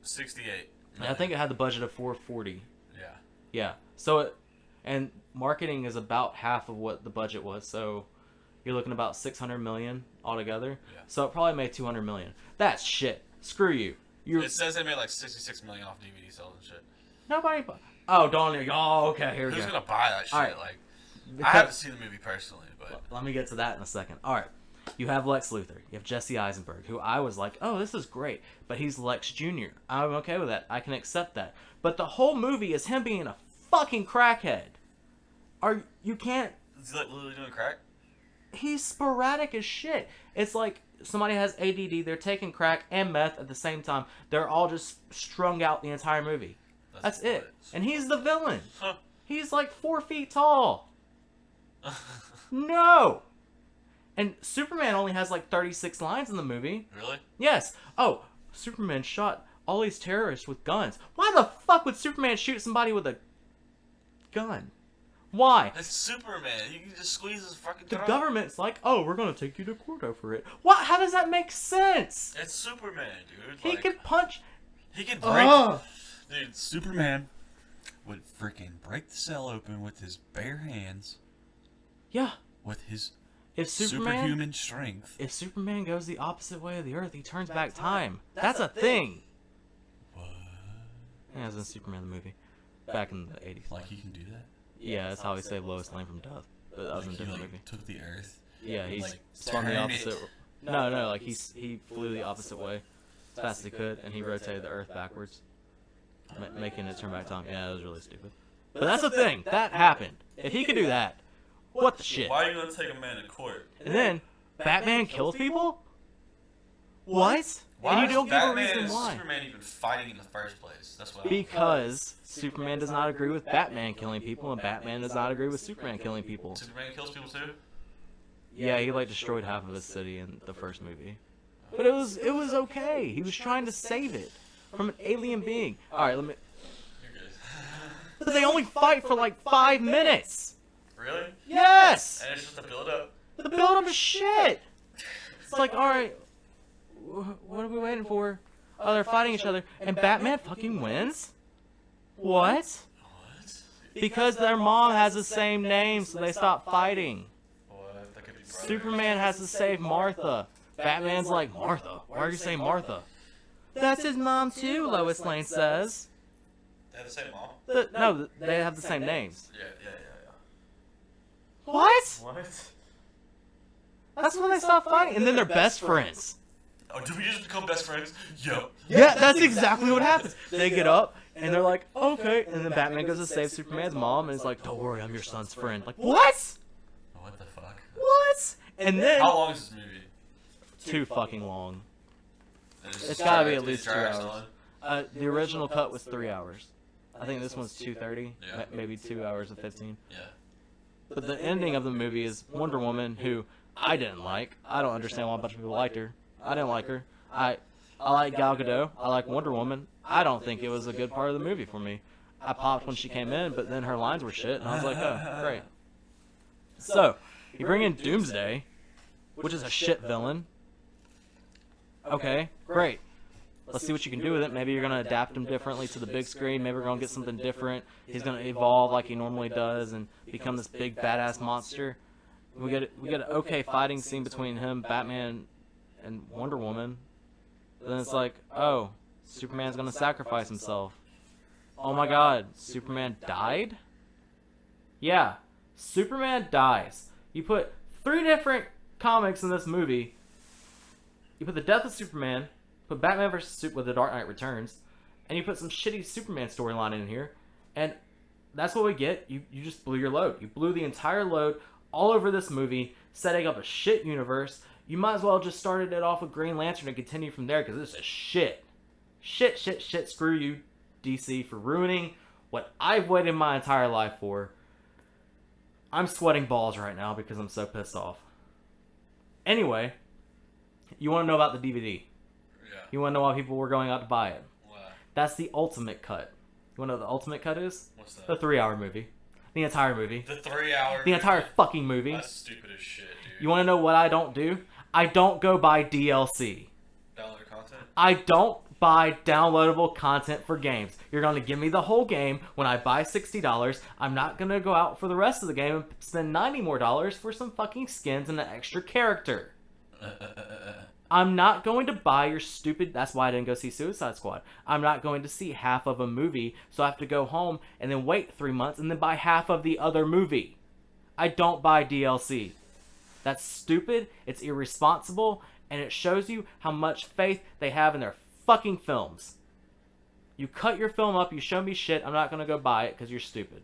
B: $868.
A: I think it had the budget of 440.
B: Yeah.
A: Yeah. So and marketing is about half of what the budget was. So you're looking about 600 million altogether.
B: Yeah.
A: So it probably made 200 million. That's shit. Screw you.
B: It says they made like 66 million off DVD sales and shit.
A: Nobody. Oh, don't. Oh, okay. Here we
B: Who's
A: go.
B: gonna buy that shit?
A: All right.
B: Like, I
A: Because-
B: haven't seen the movie personally, but
A: Let me get to that in a second. All right. You have Lex Luthor. You have Jesse Eisenberg, who I was like, oh, this is great. But he's Lex Jr. I'm okay with that. I can accept that. But the whole movie is him being a fucking crackhead. You can't.
B: is he like literally doing crack?
A: He's sporadic as shit. It's like somebody has ADD. They're taking crack and meth at the same time. They're all just strung out the entire movie. That's it.
B: nuts.
A: And he's the villain.
B: Huh.
A: He's like 4 feet tall. No. And Superman only has like 36 lines in the movie.
B: Really?
A: Yes. Oh, Superman shot all these terrorists with guns. Why the fuck would Superman shoot somebody with a gun? Why?
B: It's Superman. He can just squeeze his fucking
A: The
B: throat.
A: government's like, oh, we're gonna take you to court over it. What? How does that make sense?
B: It's Superman, dude.
A: He
B: Like,
A: can punch.
B: He can break.
A: Ugh.
B: Dude, Superman would freaking break the cell open with his bare hands,
A: Yeah.
B: with his
A: If Superman,
B: superhuman strength.
A: if Superman goes the opposite way of the Earth, he turns back time. That's a thing.
B: What?
A: Yeah, as in Superman the movie, back in the 80s.
B: Like he can do that?
A: Yeah, that's how he saved Lois Lane from death. But that was in a
B: Like, he
A: different
B: like
A: movie.
B: took the Earth.
A: Yeah, he
B: like,
A: spun the
B: turned it.
A: opposite. No, like he flew the opposite way as fast as he could, and he rotated the Earth backwards, making it turn back time. Yeah, it was really stupid. But that's the thing. That happened. If he could do that, what the shit?
B: Why are you gonna take a man to court?
A: And then Batman kills people. What?
B: Why
A: And you
B: is
A: don't give a
B: Batman
A: reason
B: and
A: why.
B: Superman even fighting in the first place? That's what.
A: Because Superman does not agree with Batman killing people, and Batman does not agree with Superman killing people.
B: Superman kills people too.
A: Yeah, he like destroyed half of his city in the first movie. But it was okay. He was trying to save it from an alien being. All right, let me.
B: You're good.
A: But they only fight for like 5 minutes.
B: Really?
A: Yes.
B: And it's just a build up.
A: The build-up is shit. It's like, all right, what are we waiting for? Oh, they're fighting each other, and Batman fucking wins. What?
B: What?
A: Because their mom has the same name, so they stop fighting.
B: What? That could be brother.
A: Superman has to save Martha. Batman's like, Martha? Why are you saying Martha? That's his mom too, Lois Lane says.
B: They have the same mom.
A: No, they have the same names.
B: Yeah.
A: What?
B: What?
A: That's when they stop fighting, and then they're best friends.
B: Oh, did we just become best friends? Yo.
A: Yeah, that's exactly what happens. They get up, and they're like, okay. And then Batman goes to save Superman's mom, and is like, don't worry, I'm your son's friend. Like, what?
B: What the fuck?
A: What? And then...
B: How long is this movie?
A: Too fucking long.
B: It's
A: It's gotta be at least 2
B: hours
A: hours.
B: long.
A: The original cut was 3 hours. I think this one's 2:30,
B: Yeah.
A: maybe 2 hours and 15.
B: Yeah.
A: But the ending of the movie is Wonder Woman, who I didn't like. I don't understand why a bunch of people liked her. I didn't like her. I like Gal Gadot. I like Wonder Woman. I don't think it was a good part of the movie for me. I popped when she came in, but then her lines were shit, and I was like, oh, great. So, you bring in Doomsday, which is a shit villain. Okay, great. Let's see what you can do with it. Maybe you're going to adapt him differently to the big screen. Maybe we're going to get something different. He's going to evolve like he normally does and become this big badass monster. We get an okay fighting scene between him, Batman, and Wonder Woman. Then it's like, oh, Superman's gonna sacrifice himself. Oh my God, Superman died? Yeah, Superman dies. You put 3 different comics in this movie. You put the death of Superman, put Batman vs. Superman with The Dark Knight Returns, and you put some shitty Superman storyline in here, and that's what we get. You just blew your load. You blew the entire load all over this movie, setting up a shit universe. You might as well just started it off with Green Lantern and continue from there, because this is shit. Shit, shit, shit. Screw you, DC, for ruining what I've waited my entire life for. I'm sweating balls right now because I'm so pissed off. Anyway, you want to know about the DVD?
B: Yeah.
A: You want to know why people were going out to buy it?
B: Why?
A: That's the ultimate cut. You want to know what the ultimate cut is?
B: What's
A: The
B: that?
A: 3-hour movie. The entire movie.
B: The 3-hour.
A: The entire fucking movie.
B: That's stupid as shit, dude.
A: You want to know what I don't do? I don't go buy DLC.
B: Download content?
A: I don't buy downloadable content for games. You're going to give me the whole game when I buy $60. I'm not going to go out for the rest of the game and spend $90 more for some fucking skins and an extra character. I'm not going to buy your stupid... That's why I didn't go see Suicide Squad. I'm not going to see half of a movie, so I have to go home and then wait 3 months and then buy half of the other movie. I don't buy DLC. That's stupid, it's irresponsible, and it shows you how much faith they have in their fucking films. You cut your film up, you show me shit, I'm not going to go buy it because you're stupid.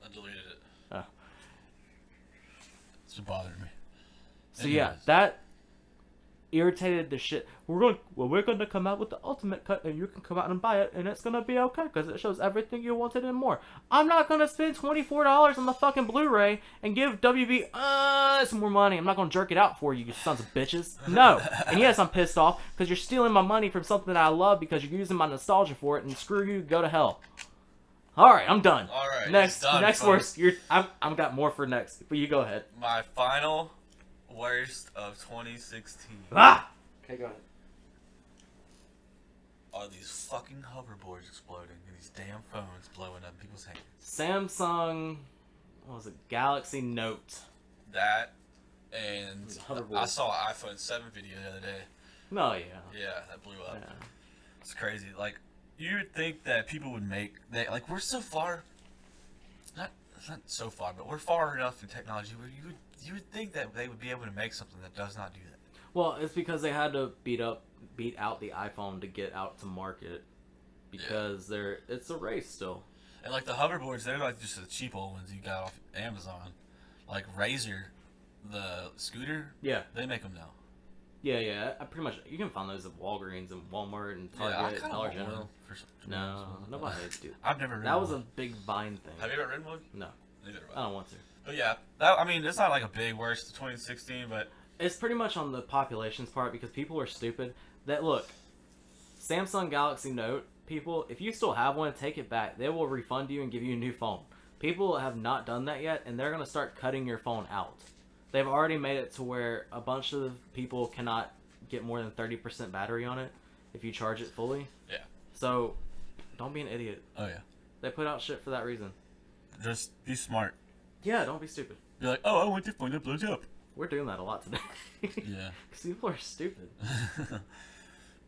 B: I deleted it.
A: Oh.
B: It's been bothering me.
A: So yeah,
B: Anyways.
A: that irritated the shit. We're gonna come out with the ultimate cut, and you can come out and buy it, and it's gonna be okay because it shows everything you wanted and more. I'm not gonna spend $24 on the fucking Blu-ray and give WB some more money. I'm not gonna jerk it out for you, you sons of bitches. No. And yes, I'm pissed off because you're stealing my money from something that I love because you're using my nostalgia for it, and screw you, go to hell. All right, I'm done.
B: All right,
A: next,
B: it's done,
A: next
B: folks.
A: worst. I'm got more for next, but you go ahead.
B: My final worst of 2016
A: Ah. Okay, go ahead.
B: are these fucking hoverboards exploding and these damn phones blowing up in people's hands.
A: Samsung, what was it? Galaxy Note.
B: That and
A: Hoverboard.
B: I saw an iPhone 7 video the other day.
A: Oh yeah.
B: Yeah, that blew up.
A: Yeah.
B: It's crazy. Like, you would think that people would make they like we're so far. Not so far, but we're far enough in technology where you would think that they would be able to make something that does not do that.
A: Well, it's because they had to beat out the iPhone to get out to market because it's a race still.
B: And like the hoverboards, they're like just the cheap old ones you got off Amazon. Like Razer, the scooter,
A: Yeah.
B: they make them now.
A: Yeah. I pretty much you can find those at Walgreens and Walmart and
B: Yeah, I
A: Target,
B: kind of
A: Dollar
B: want one.
A: General.
B: For
A: No,
B: some reason.
A: nobody do.
B: I've never ridden
A: That was a
B: one.
A: big Vine thing.
B: Have you ever ridden one?
A: No,
B: Neither have
A: I
B: I.
A: don't want to.
B: But yeah, that, I mean, it's not like a big worst of 2016, but
A: It's pretty much on the population's part because people are stupid. That look, Samsung Galaxy Note, people, if you still have one, take it back. They will refund you and give you a new phone. People have not done that yet, and they're going to start cutting your phone out. They've already made it to where a bunch of people cannot get more than 30% battery on it if you charge it fully.
B: yeah.
A: So, don't be an idiot.
B: Oh yeah.
A: They put out shit for that reason.
B: Just be smart.
A: Yeah, don't be stupid.
B: Be like, oh, I want the phone that blows up.
A: We're doing that a lot today.
B: Yeah.
A: Because people are stupid.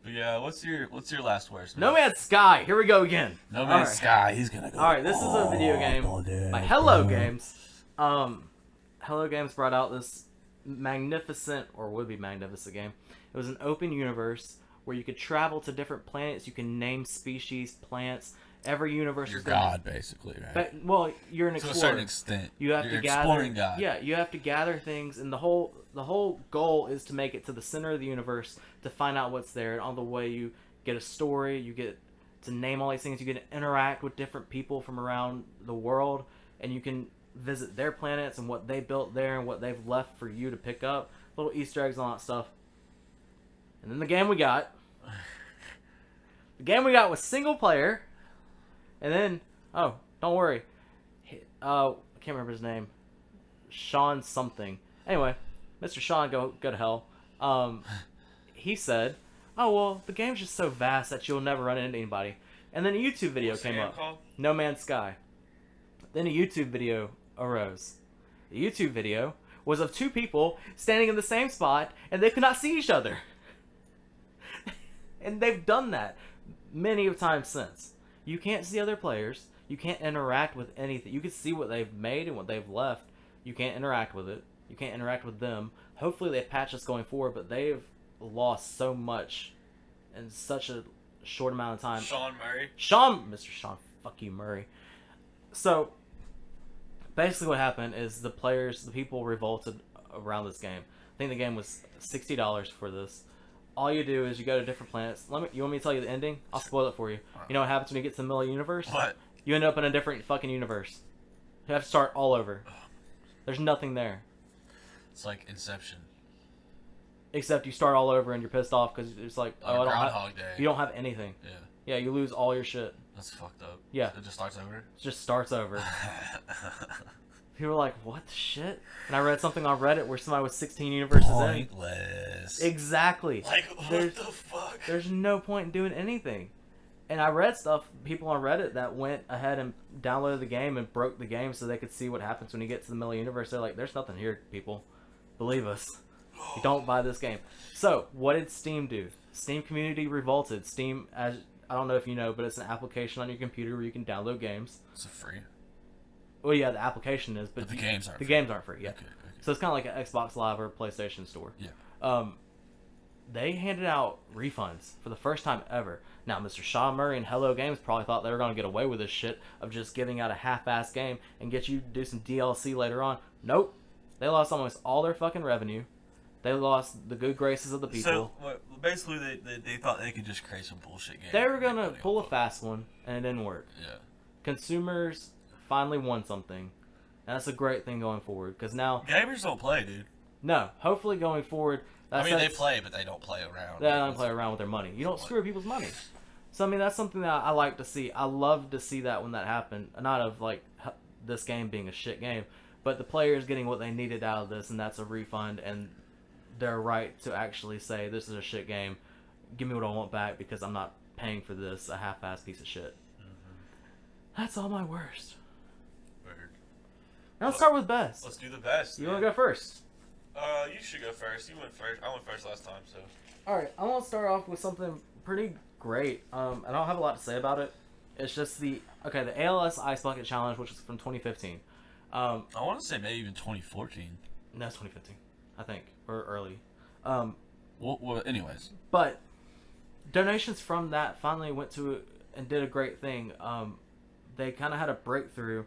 B: But yeah, what's your last worst?
A: No Man's Sky. Here we go again.
B: No
A: All
B: Man's
A: right.
B: Sky. He's gonna go.
A: All right, this is a video game by Hello Games. Hello Games brought out this magnificent, or would be magnificent game. It was an open universe where you could travel to different planets. You can name species, plants. Every universe
B: You're
A: is gonna-
B: God, basically, right?
A: But, well, you're an
B: To a
A: explorer.
B: certain extent.
A: You have
B: You're
A: to gather.
B: exploring God.
A: Yeah, you have to gather things, and the whole goal is to make it to the center of the universe to find out what's there. And on the way, you get a story. You get to name all these things. You get to interact with different people from around the world, and you can visit their planets and what they built there and what they've left for you to pick up. Little Easter eggs and all that stuff. And then the game we got was single player. And then, oh, don't worry. I can't remember his name. Sean something. Anyway, Mr. Sean, go to hell. He said, oh, well, the game's just so vast that you'll never run into anybody. And then a YouTube video
B: What's the
A: came
B: game
A: up.
B: called?
A: No Man's Sky. Then a YouTube video arose. The YouTube video was of two people standing in the same spot and they could not see each other. And they've done that many of times since. You can't see other players. You can't interact with anything. You can see what they've made and what they've left. You can't interact with it. You can't interact with them. Hopefully they patch this going forward, but they've lost so much in such a short amount of time. Mr. Sean, fuck you, Murray. So, basically what happened is the people revolted around this game. I think the game was $60 for this. All you do is you go to different planets. You want me to tell you the ending? I'll spoil it for you. You know what happens when you get to the middle of the universe?
B: What?
A: You end up in a different fucking universe. You have to start all over. There's nothing there.
B: It's like Inception.
A: Except you start all over and you're pissed off because it's like,
B: Like Groundhog Day.
A: You don't have anything.
B: Yeah.
A: Yeah, you lose all your shit.
B: That's fucked up.
A: Yeah.
B: It just starts over?
A: It just starts over. People are like, what the shit? And I read something on Reddit where somebody was 16 universes
B: Pointless.
A: in. Exactly.
B: Like, what the fuck?
A: There's no point in doing anything. And I read people on Reddit that went ahead and downloaded the game and broke the game so they could see what happens when you get to the middle of the universe. They're like, there's nothing here, people. Believe us. You don't buy this game. So, what did Steam do? Steam community revolted. Steam, as I don't know if you know, but it's an application on your computer where you can download games.
B: Is it free?
A: Well, yeah, the application is, but
B: the games aren't
A: the
B: free.
A: games aren't free. Yeah.
B: Okay.
A: So it's kind of like an Xbox Live or a PlayStation Store.
B: Yeah.
A: They handed out refunds for the first time ever. Now, Mr. Sean Murray and Hello Games probably thought they were going to get away with this shit of just giving out a half-ass game and get you to do some DLC later on. Nope. They lost almost all their fucking revenue. They lost the good graces of the people.
B: So, basically, they thought they could just create some bullshit game.
A: They were going to pull a fast one, and it didn't work.
B: Yeah.
A: Consumers finally won something. And that's a great thing going forward, because now...
B: Gamers don't play, dude.
A: No. Hopefully going forward...
B: They play, but they don't play around.
A: They don't play around with their money. You don't screw people's money. So, I mean, that's something that I like to see. I love to see that when that happened. Not of, like, this game being a shit game, but the players getting what they needed out of this, and that's a refund, and their right to actually say, this is a shit game, give me what I want back, because I'm not paying for this, a half-ass piece of shit. Mm-hmm. That's all my worst.
B: Weird.
A: Now let's start with best.
B: Let's do the best.
A: You want to go first?
B: You should go first. You went first. I went first last time, so.
A: Alright, I want to start off with something pretty great. I don't have a lot to say about it. It's just the ALS Ice Bucket Challenge, which is from 2015.
B: I want to say maybe even 2014.
A: No, it's 2015, I think, or early.
B: Well, anyways.
A: But donations from that finally went to and did a great thing. They kind of had a breakthrough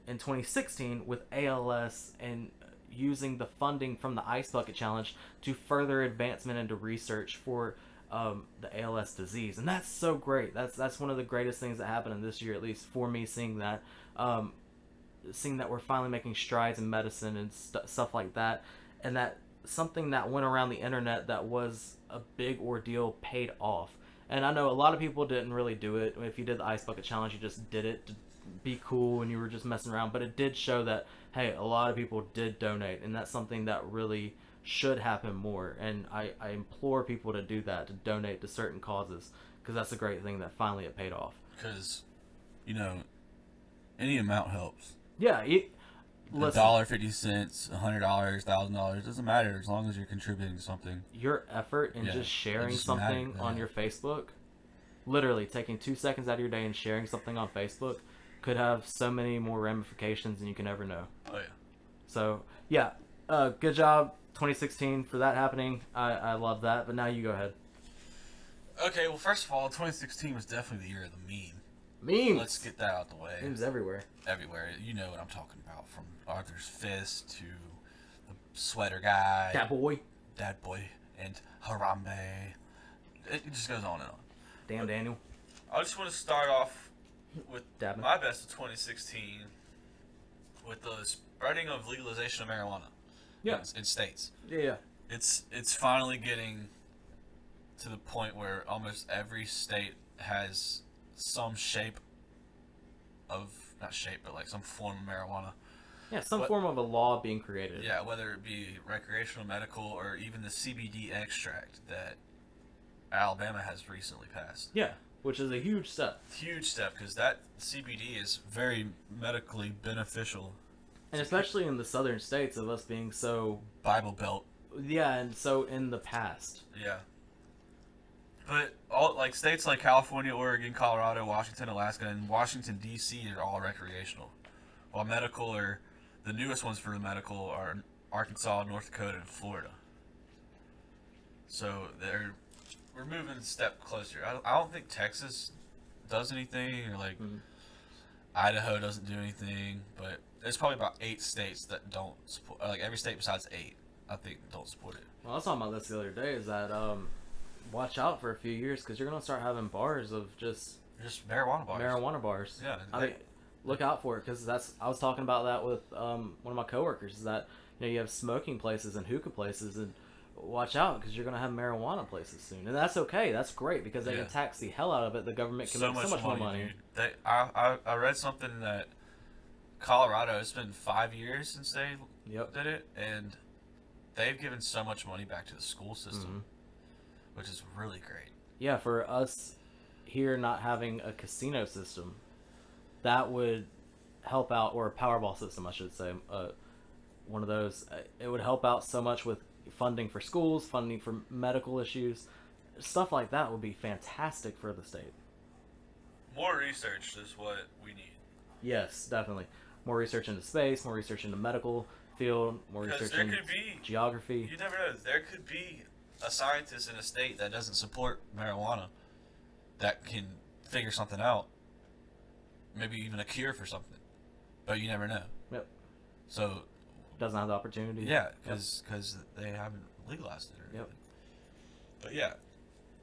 A: in 2016 with ALS and using the funding from the Ice Bucket Challenge to further advancement into research for the ALS disease, and that's so great. That's one of the greatest things that happened in this year, at least for me, seeing that we're finally making strides in medicine and stuff like that, and that something that went around the internet that was a big ordeal paid off. And I know a lot of people didn't really do it. If you did the Ice Bucket Challenge, you just did it to be cool and you were just messing around, but it did show that, hey, a lot of people did donate, and that's something that really should happen more. And I implore people to do that, to donate to certain causes, because that's a great thing that finally it paid off.
B: Because, any amount helps.
A: Yeah,
B: $1.50, $100, $1,000, doesn't matter as long as you're contributing to something.
A: Your effort in just sharing something on your Facebook, literally taking 2 seconds out of your day and sharing something on Facebook, could have so many more ramifications than you can ever know.
B: Oh, yeah.
A: So, yeah, good job, 2016, for that happening. I love that, but now you go ahead.
B: Okay, well, first of all, 2016 was definitely the year of the meme.
A: Memes!
B: Let's get that out the way.
A: Memes everywhere.
B: Everywhere. You know what I'm talking about. From Arthur's Fist to the sweater guy.
A: Dat boy.
B: And Harambe. It just goes on and on.
A: Damn, Daniel.
B: I just want to start off with
A: Dabbing.
B: my best of 2016 with the spreading of legalization of marijuana.
A: Yeah.
B: In states.
A: Yeah.
B: It's finally getting to the point where almost every state has some shape of, not shape, but like some form of marijuana.
A: Yeah, some form of a law being created.
B: Yeah, whether it be recreational, medical, or even the CBD extract that Alabama has recently passed.
A: Yeah, which is a huge step.
B: Huge step, because that CBD is very medically beneficial
A: And especially in the southern states of us being so,
B: Bible Belt.
A: yeah, and so in the past.
B: Yeah. But all like states like California, Oregon, Colorado, Washington, Alaska, and Washington D.C. are all recreational, while medical or the newest ones for the medical are Arkansas, North Dakota, and Florida. So we're moving a step closer. I don't think Texas does anything, or like Idaho doesn't do anything, but there's probably about 8 states that don't support. Like every state besides 8, I think, don't support it.
A: Well, I was talking about this the other day. Is that watch out for a few years because you're gonna start having bars of just
B: marijuana bars.
A: marijuana bars.
B: Yeah,
A: I mean, look out for it because I was talking about that with one of my coworkers. Is that you have smoking places and hookah places, and watch out because you're gonna have marijuana places soon, and that's okay. That's great because they can tax the hell out of it. The government can make so much more money.
B: Dude. I read something that Colorado, it's been 5 years since they did it, and they've given so much money back to the school system, which is really great.
A: Yeah, for us here not having a casino system, that would help out, or a Powerball system, I should say. One of those, it would help out so much with funding for schools, funding for medical issues, stuff like that would be fantastic for the state.
B: More research is what we need.
A: Yes, definitely. More research into space, more research into medical field, more research into geography.
B: You never know. There could be a scientist in a state that doesn't support marijuana that can figure something out. Maybe even a cure for something. But you never know.
A: Yep.
B: So
A: doesn't have the opportunity.
B: Yeah, because they haven't legalized it or anything.
A: Yep.
B: But yeah,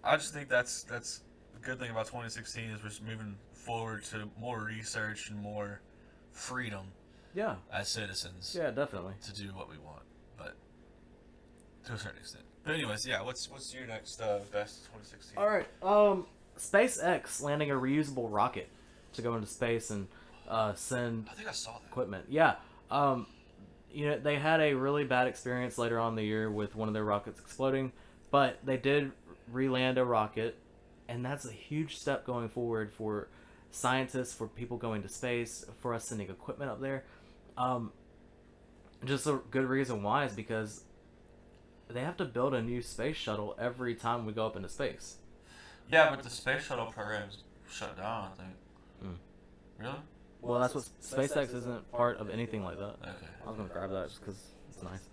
B: I just think that's a good thing about 2016 is we're just moving forward to more research and more freedom.
A: Yeah.
B: As citizens.
A: Yeah, definitely.
B: To do what we want, but to a certain extent. But anyways, yeah, what's your next best 2016?
A: All right. SpaceX landing a reusable rocket to go into space and send
B: I think I saw that.
A: equipment. Yeah. They had a really bad experience later on in the year with one of their rockets exploding, but they did re-land a rocket, and that's a huge step going forward for scientists, for people going to space, for us sending equipment up there. Just a good reason why is because they have to build a new space shuttle every time we go up into space.
B: Yeah, but the space shuttle program's shut down, I think. Really?
A: Well, that's what SpaceX isn't part of anything like that.
B: Okay.
A: I was gonna grab that just because it's nice.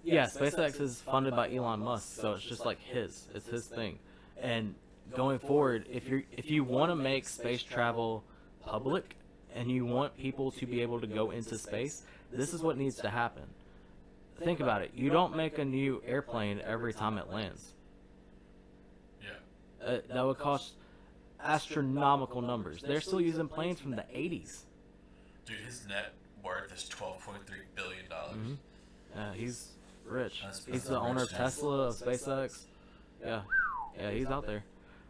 A: Yeah, SpaceX is funded by Elon Musk, so it's just like it's his thing. And going forward, if you want to make space travel public and you want people to be able to go into space, this is what needs to happen. Think about it. You don't make a new airplane every time it lands.
B: Yeah.
A: That would cost astronomical numbers. They're still using planes from the 80s.
B: Dude, his net worth is $12.3 billion.
A: He's rich.
B: That's
A: He's the owner of Tesla, of SpaceX. Yeah, he's out there.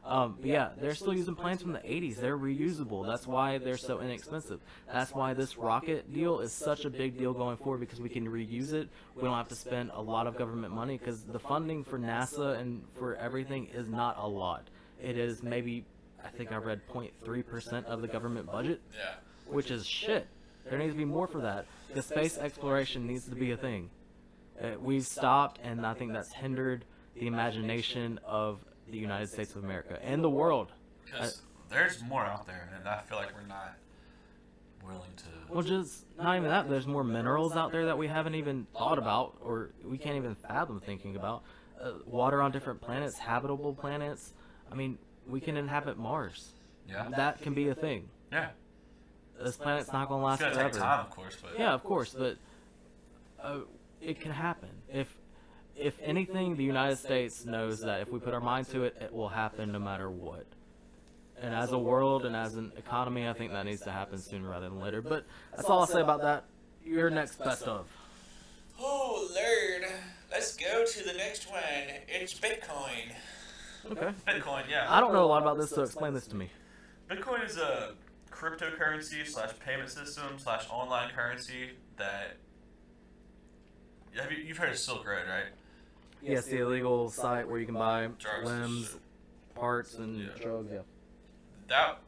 A: But yeah, they're still using planes from the 80s. They're reusable. That's why they're so inexpensive. That's why this rocket deal is such a big deal going forward, because we can reuse it. We don't have to spend a lot of government money, because the funding for NASA and for everything is not a lot. It is maybe, I think I read 0.3% of the government budget,
B: Yeah.
A: which is shit. There needs to be more for that. The space exploration needs to be a thing. We've stopped, and I think that's hindered the imagination of the United States of America and the world.
B: Because there's more out there, and I feel like we're not willing to.
A: Well, just not even that. There's more minerals out there that we haven't even thought about, or we can't even fathom thinking about. Water on different planets, habitable planets. I mean, we can inhabit Mars.
B: Yeah.
A: That can be a thing.
B: Yeah.
A: This planet's not going to last
B: It's gonna
A: forever.
B: take time, of course, but.
A: Yeah, of course, but it can happen. If anything, the United States knows that if we put our mind to it, it will happen no matter what. And as a world and as an economy, I think that needs to happen sooner rather than later. But that's all I'll say about that. Your next best of.
C: Oh, Lord. Let's go to the next one. It's Bitcoin.
A: Okay.
B: Bitcoin, yeah.
A: I don't know a lot about this, so explain this to me.
B: Bitcoin is a cryptocurrency / payment system / online currency that. You've heard of Silk Road, right?
A: Yes, the illegal site where you can buy
B: Drugs and
A: limbs,
B: shit.
A: parts, and
B: Yeah.
A: drugs. Yeah.
B: That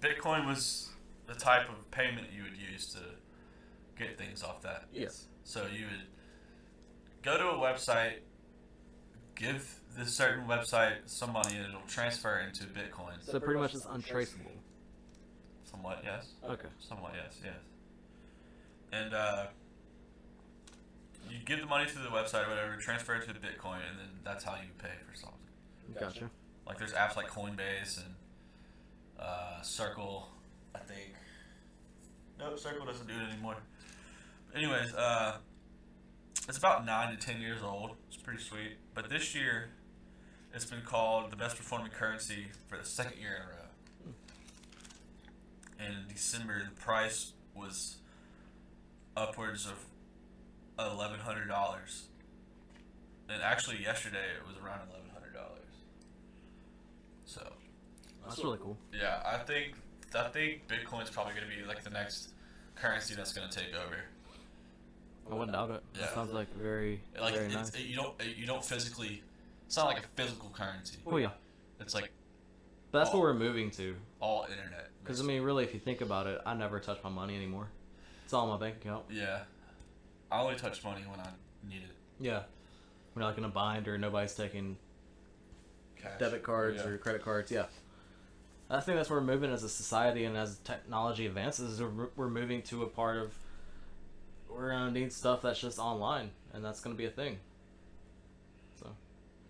B: Bitcoin was the type of payment you would use to get things off that.
A: Yes.
B: So you would go to a website, give this certain website some money, and it'll transfer into Bitcoin.
A: So pretty much it's untraceable.
B: Somewhat, yes.
A: Okay.
B: Somewhat, yes. And you give the money to the website or whatever, transfer it to Bitcoin, and then that's how you pay for something.
A: Gotcha.
B: Like there's apps like Coinbase and Circle, I think. No, Circle doesn't do it anymore. Anyways, it's about 9 to 10 years old. It's pretty sweet. But this year, it's been called the best performing currency for the second year in a row. And in December, the price was upwards of $1,100. And actually, yesterday it was around $1,100. So
A: That's really cool.
B: yeah, I think Bitcoin's probably going to be like the next currency that's going to take over.
A: I wouldn't doubt it.
B: Yeah.
A: That sounds like very,
B: Like
A: very
B: it's,
A: nice.
B: you don't physically. It's not like a physical currency.
A: Oh yeah.
B: It's like
A: But that's what we're moving to.
B: all internet.
A: Because I mean, really, if you think about it, I never touch my money anymore. It's all in my bank account.
B: Yeah, I only touch money when I need it.
A: Yeah. We're not in a bind or nobody's taking
B: Cash.
A: debit cards
B: Yeah.
A: or credit cards. Yeah. I think that's where we're moving as a society, and as technology advances, we're moving to a part of we're gonna need stuff that's just online, and that's gonna be a thing. So.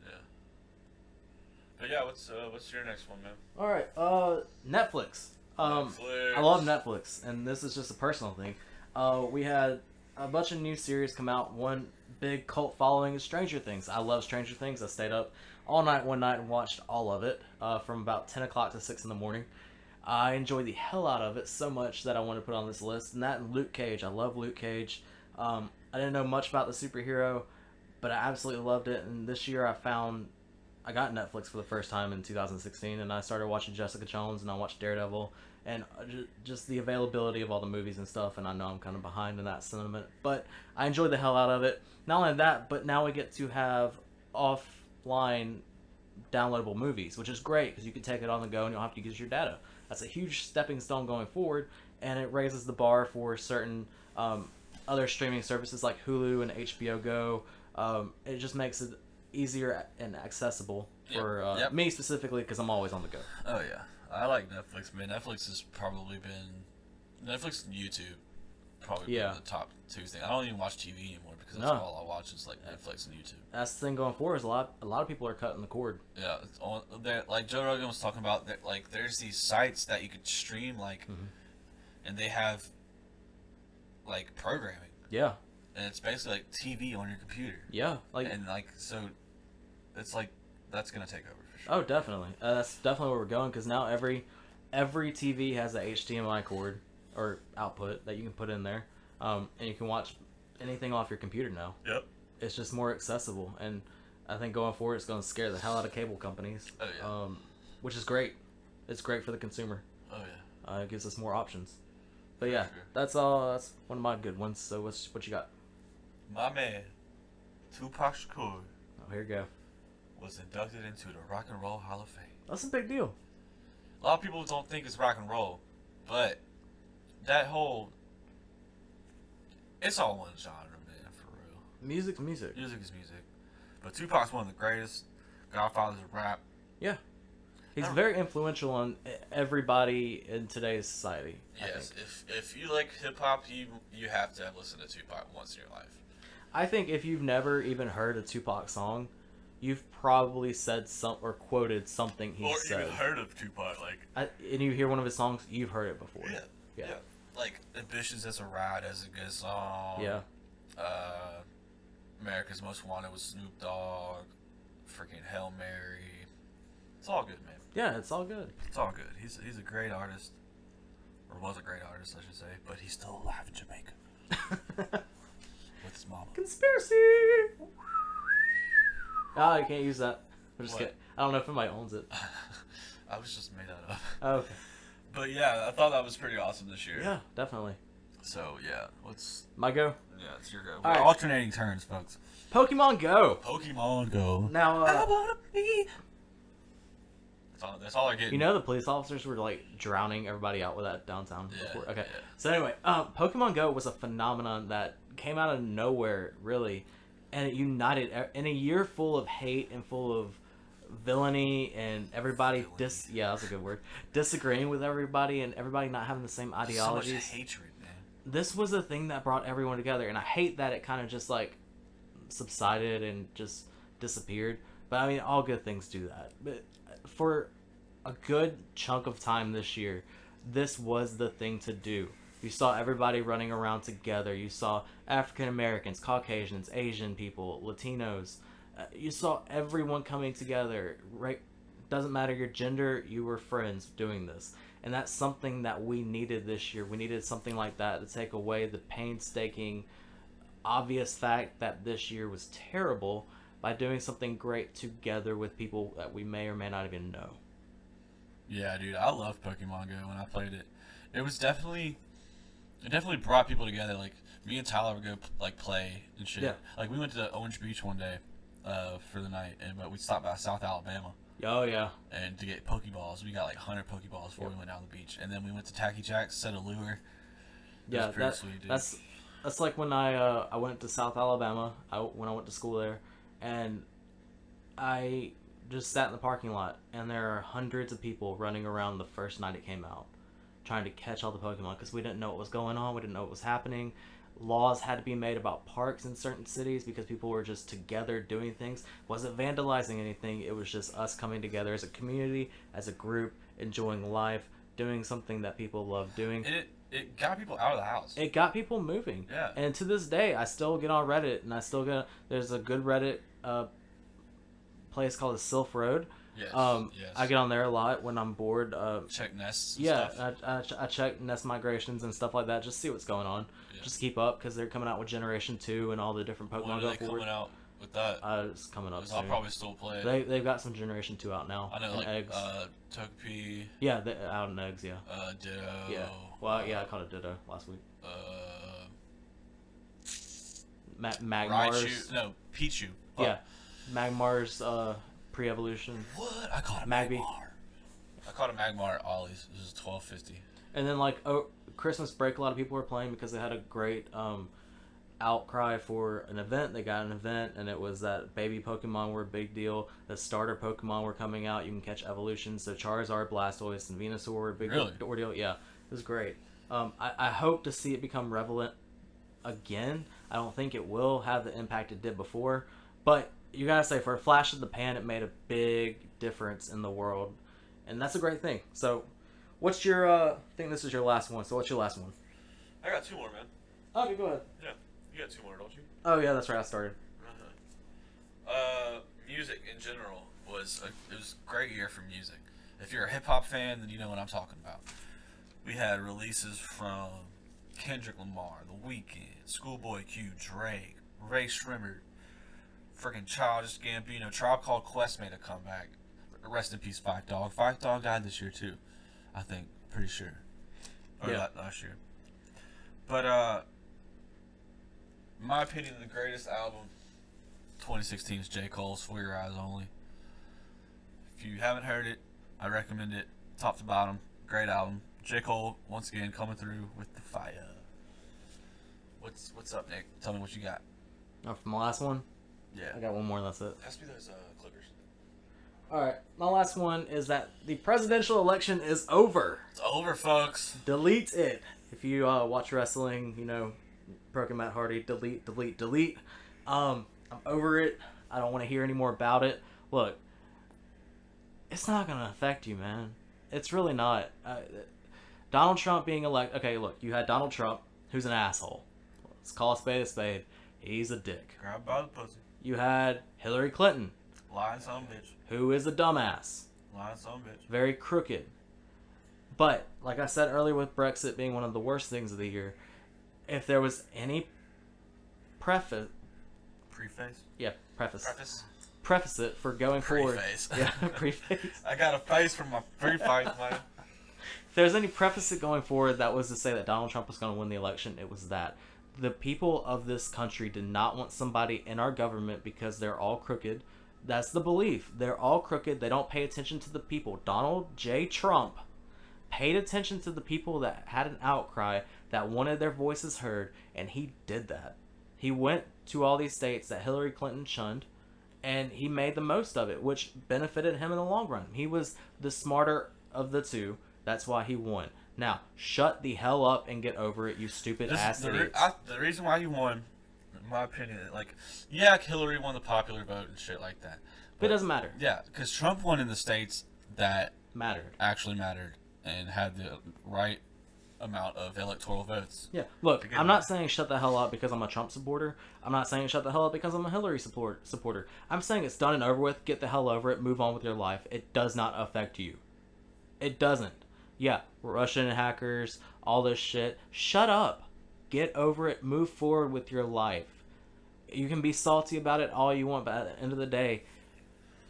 B: Yeah. But yeah, what's your next one, man?
A: All right. Netflix.
B: Netflix.
A: I love Netflix, and this is just a personal thing. We had a bunch of new series come out. One big cult following is Stranger Things. I love Stranger Things. I stayed up all night one night and watched all of it from about 10 o'clock to 6 in the morning. I enjoyed the hell out of it so much that I wanted to put on this list. And that and Luke Cage. I love Luke Cage. I didn't know much about the superhero, but I absolutely loved it. And this year I got Netflix for the first time in 2016, and I started watching Jessica Jones, and I watched Daredevil, and just the availability of all the movies and stuff, and I know I'm kind of behind in that sentiment, but I enjoyed the hell out of it. Not only that, but now we get to have offline downloadable movies, which is great, because you can take it on the go and you don't have to use your data. That's a huge stepping stone going forward, and it raises the bar for certain other streaming services like Hulu and HBO Go. It just makes it easier and accessible for me specifically, because I'm always on the go.
B: Oh yeah, I like Netflix, man. Netflix has probably been Netflix and YouTube probably been the top two things. I don't even watch TV anymore because that's all I watch is like Netflix and YouTube.
A: That's the thing going forward is a lot of people are cutting the cord.
B: Yeah, it's on there. Like Joe Rogan was talking about, that, like there's these sites that you could stream and they have like programming.
A: Yeah.
B: And it's basically like TV on your computer.
A: Yeah. Like
B: And like so, it's like that's gonna take over for sure.
A: Oh, definitely. That's definitely where we're going, because now every TV has a HDMI cord or output that you can put in there, and you can watch anything off your computer now.
B: Yep.
A: It's just more accessible, and I think going forward, it's going to scare the hell out of cable companies.
B: Oh yeah.
A: Which is great. It's great for the consumer.
B: Oh yeah.
A: It gives us more options. But yeah,
B: Sure.
A: that's all. That's one of my good ones. So what you got?
B: My man, Tupac Shakur,
A: Oh, here you go.
B: was inducted into the Rock and Roll Hall of Fame.
A: That's a big deal.
B: A lot of people don't think it's rock and roll, but that whole it's all one genre, man, for real.
A: Music's music.
B: Music is music. But Tupac's one of the greatest godfathers of rap.
A: Yeah. He's
B: I don't-
A: very influential on everybody in today's society. I
B: Yes,
A: think.
B: if you like hip hop, you have to have listened to Tupac once in your life.
A: I think if you've never even heard a Tupac song, you've probably said some or quoted something he
B: Or
A: said.
B: even heard of Tupac, like
A: And you hear one of his songs, you've heard it before.
B: yeah. Like Ambitions as a Ride as a good song.
A: Yeah.
B: America's Most Wanted with Snoop Dogg. Freaking Hail Mary. It's all good, man.
A: Yeah, it's all good.
B: It's all good. He's a great artist, or was a great artist, I should say. But he's still alive in Jamaica with his mama.
A: Conspiracy! Oh, you can't use that. I'm just
B: What?
A: kidding. I don't know if anybody owns it.
B: I was just made that up.
A: Oh, okay.
B: But yeah, I thought that was pretty awesome this year.
A: Yeah, definitely.
B: So yeah, let's.
A: My go?
B: Yeah, it's your go.
A: All
B: We're
A: right.
B: alternating turns, folks.
A: Pokemon Go!
B: Pokemon Go.
A: Now,
B: I wanna be. That's all they're getting.
A: You know, the police officers were like drowning everybody out with that downtown
B: Yeah,
A: before. Okay.
B: yeah.
A: So anyway, Pokemon Go was a phenomenon that came out of nowhere, really, and it united in a year full of hate and full of villainy and everybody yeah, that's a good word, disagreeing with everybody and everybody not having the same
B: So much
A: ideologies.
B: hatred, man.
A: This was a thing that brought everyone together, and I hate that it kind of just like subsided and just disappeared. But I mean, all good things do that. But for a good chunk of time this year, this was the thing to do. You saw everybody running around together. You saw African Americans, Caucasians, Asian people, Latinos. You saw everyone coming together. Right? Doesn't matter your gender, you were friends doing this. And that's something that we needed this year. We needed something like that to take away the painstaking, obvious fact that this year was terrible by doing something great together with people that we may or may not even know.
B: Yeah, dude, I loved Pokemon Go when I played it. It definitely brought people together. Like me and Tyler would go like play and shit.
A: Yeah.
B: Like we went to Orange Beach one day for the night, but we stopped by South Alabama
A: Oh yeah.
B: and to get Pokeballs. We got like 100 Pokeballs before we went down the beach, and then we went to Tacky Jack's, set a lure.
A: Yeah,
B: pretty sweet, dude.
A: that's like when I went to South Alabama. When I went to school there, and I just sat in the parking lot, and there are hundreds of people running around the first night it came out, trying to catch all the Pokemon because we didn't know what was going on. We didn't know what was happening. Laws had to be made about parks in certain cities because people were just together doing things. Wasn't vandalizing anything. It was just us coming together as a community, as a group, enjoying life, doing something that people love doing.
B: It got people out of the house.
A: It got people moving.
B: Yeah.
A: And to this day, I still get on Reddit, and I still get. There's a good Reddit place called the Sylph Road.
B: Yes. Yes.
A: I get on there a lot when I'm bored.
B: Check nests. And
A: Yeah,
B: stuff.
A: I check nest migrations and stuff like that. Just see what's going on.
B: Yeah.
A: Just keep up because they're coming out with Generation 2 and all the different Pokemon
B: When are
A: going
B: they
A: forward.
B: coming out with that?
A: It's coming up
B: 'Cause I'll
A: soon.
B: probably still play it.
A: They've got some Generation 2 out now.
B: I know,
A: and
B: like
A: eggs.
B: Togepi,
A: Yeah, out in eggs. Yeah.
B: Ditto.
A: Yeah. Well, yeah, I caught a Ditto last week. Magmars.
B: Raichu. No, Pichu.
A: Yeah, Magmar's pre-evolution.
B: What? I caught a
A: Magby.
B: Magmar. I caught a Magmar at Ollie's. This is $12.50.
A: And then like Christmas break, a lot of people were playing because they had a great outcry for an event. They got an event, and it was that baby Pokemon were a big deal. The starter Pokemon were coming out. You can catch evolutions. So Charizard, Blastoise, and Venusaur were a big ordeal. Yeah, it was great. I hope to see it become relevant again. I don't think it will have the impact it did before, but you gotta say, for a flash of the pan, it made a big difference in the world, and that's a great thing. So, what's your? I think this is your last one. So, what's your last one?
B: I got two more, man.
A: Okay, go ahead.
B: Yeah, you got two more, don't you?
A: Oh yeah, that's right. I started.
B: Music in general it was a great year for music. If you're a hip hop fan, then you know what I'm talking about. We had releases from Kendrick Lamar, The Weeknd, Schoolboy Q, Drake, Ray Shrimmer, freaking Childish Gambino. Tribe Called Quest made a comeback. Rest in peace, Fight Dog. Fight Dog died this year too, I think. Pretty sure. Or
A: Yeah.
B: last year. But in my opinion, the greatest album 2016 is J. Cole's For Your Eyes Only. If you haven't heard it, I recommend it. Top to bottom, great album. J. Cole once again coming through with the fire. What's up, Nick? Tell me what you got.
A: Oh, for my last one,
B: Yeah.
A: I got one more. And that's it.
B: Has to be those clickers.
A: All right, my last one is that the presidential election is over.
B: It's over, folks.
A: Delete it. If you watch wrestling, you know, Broken Matt Hardy. Delete. I'm over it. I don't want to hear any more about it. Look, it's not gonna affect you, man. It's really not. Donald Trump being elected. Okay, look, you had Donald Trump, who's an asshole. Let's call a spade a spade. He's a dick.
B: Grab by the pussy.
A: You had Hillary Clinton,
B: Lying son of a bitch.
A: who is a dumbass.
B: Lying son of a bitch.
A: Very crooked. But, like I said earlier with Brexit being one of the worst things of the year, if there was any preface it for going forward.
B: Preface.
A: Yeah, preface.
B: I got a face for my preface, man.
A: If there's any preface it going forward that was to say that Donald Trump was going to win the election, it was that. The people of this country did not want somebody in our government because they're all crooked. That's the belief. They're all crooked. They don't pay attention to the people. Donald J. Trump paid attention to the people that had an outcry, that wanted their voices heard, and he did that. He went to all these states that Hillary Clinton shunned, and he made the most of it, which benefited him in the long run. He was the smarter of the two. That's why he won. Now, shut the hell up and get over it, you stupid ass idiots.
B: The reason why you won, in my opinion, like, yeah, Hillary won the popular vote and shit like that.
A: But it doesn't matter.
B: Yeah, because Trump won in the states that
A: Mattered.
B: actually mattered and had the right amount of electoral votes.
A: Yeah, look,
B: Forget
A: I'm
B: about
A: not saying shut the hell up because I'm a Trump supporter. I'm not saying shut the hell up because I'm a Hillary supporter. I'm saying it's done and over with. Get the hell over it. Move on with your life. It does not affect you. It doesn't. Yeah, Russian hackers, all this shit. Shut up. Get over it. Move forward with your life. You can be salty about it all you want, but at the end of the day,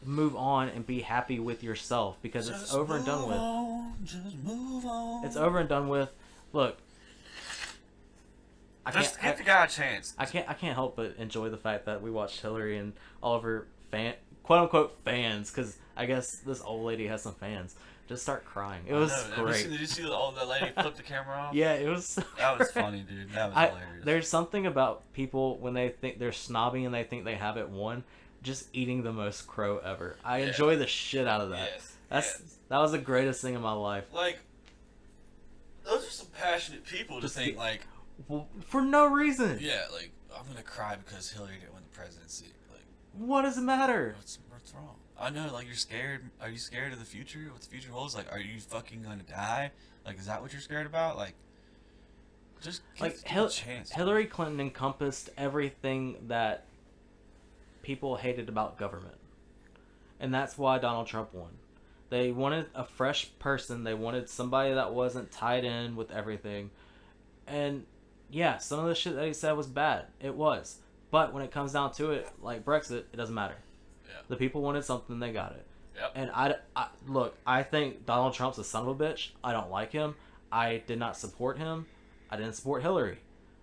A: move on and be happy with yourself because it's over and done with.
B: Just move on.
A: It's over and done with. Look,
B: Just give the guy a chance.
A: I can't help but enjoy the fact that we watched Hillary and all of her quote unquote fans, because I guess this old lady has some fans, just start crying. It was great.
B: Did you see that lady flip the camera off?
A: Yeah, it was.
B: That was funny, dude. That was hilarious.
A: There's something about people when they think they're snobby and they think they have it won, just eating the most crow ever. I enjoy the shit out of that. That was the greatest thing in my life.
B: Like, those are some passionate people to think, like,
A: Well, for no reason.
B: yeah, like, I'm gonna cry because Hillary didn't win the presidency. Like,
A: What does it matter?
B: what's wrong? I know, like, you're scared. Are you scared of the future? What the future holds? Like, are you fucking gonna die? Like, is that what you're scared about? Like, just give it a chance.
A: Hillary Clinton encompassed everything that people hated about government. And that's why Donald Trump won. They wanted a fresh person. They wanted somebody that wasn't tied in with everything. And yeah, some of the shit that he said was bad. It was. But when it comes down to it, like Brexit, it doesn't matter.
B: Yeah.
A: The people wanted something, they got it.
B: Yep.
A: And I think Donald Trump's a son of a bitch. I don't like him. I did not support him. I didn't support Hillary.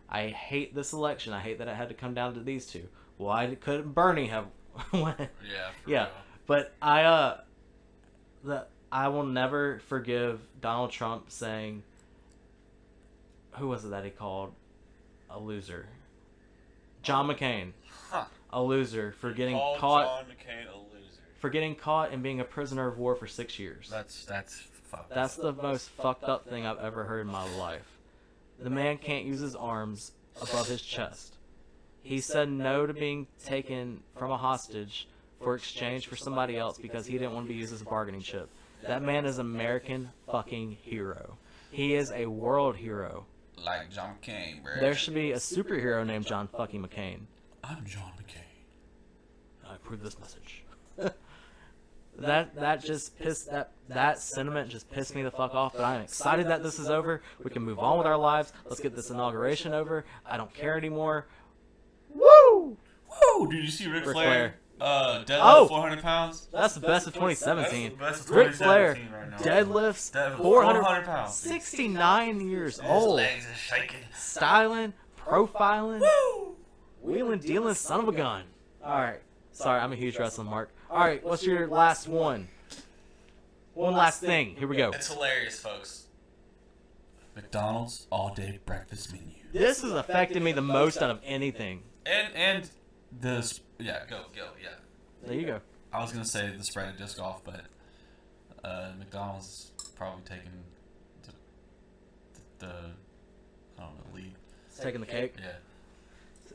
A: I hate this election. I hate that it had to come down to these two. Why couldn't Bernie have won?
B: Yeah.
A: Yeah. But I will never forgive Donald Trump saying, who was it that he called a loser? John McCain.
B: Huh.
A: A loser for getting
B: Called
A: caught.
B: John McCain a loser.
A: For getting caught and being a prisoner of war for 6 years.
B: That's fucked.
A: That's the most fucked up thing I've ever heard in my life. The man can't use his arms above his chest. He said no to being taken from a hostage for exchange for somebody else because he didn't want to be used as a bargaining chip. That man is an American fucking hero. He is a world hero.
B: Like John McCain, bro.
A: There should be a superhero named John fucking McCain.
B: I'm John McCain.
A: I approve this message. that sentiment just pissed me the fuck off, but I'm excited that this is over. We can move on with our lives. Let's get this inauguration over. I don't care anymore. Woo!
B: Woo! Did you see Ric
A: Ric
B: Flair?
A: Flair.
B: Deadlift 400 pounds.
A: That's the best of 2017.
B: That's the best of
A: Ric Flair
B: 2017 right now.
A: deadlifts
B: 400
A: 400
B: pounds.
A: 69 years
B: His
A: old.
B: legs are shaking.
A: Styling, profiling,
B: Woo!
A: wheeling, dealing, son of a gun. All right. Sorry, I'm a huge wrestling mark. All right, what's your last one? One last thing. Here we go.
B: It's hilarious, folks. McDonald's all-day breakfast menu.
A: This has affected me the most out of anything.
B: And the go yeah.
A: There you go.
B: I was gonna say the spread of disc golf, but McDonald's is probably taking the I don't know, lead.
A: It's taking the cake.
B: Yeah.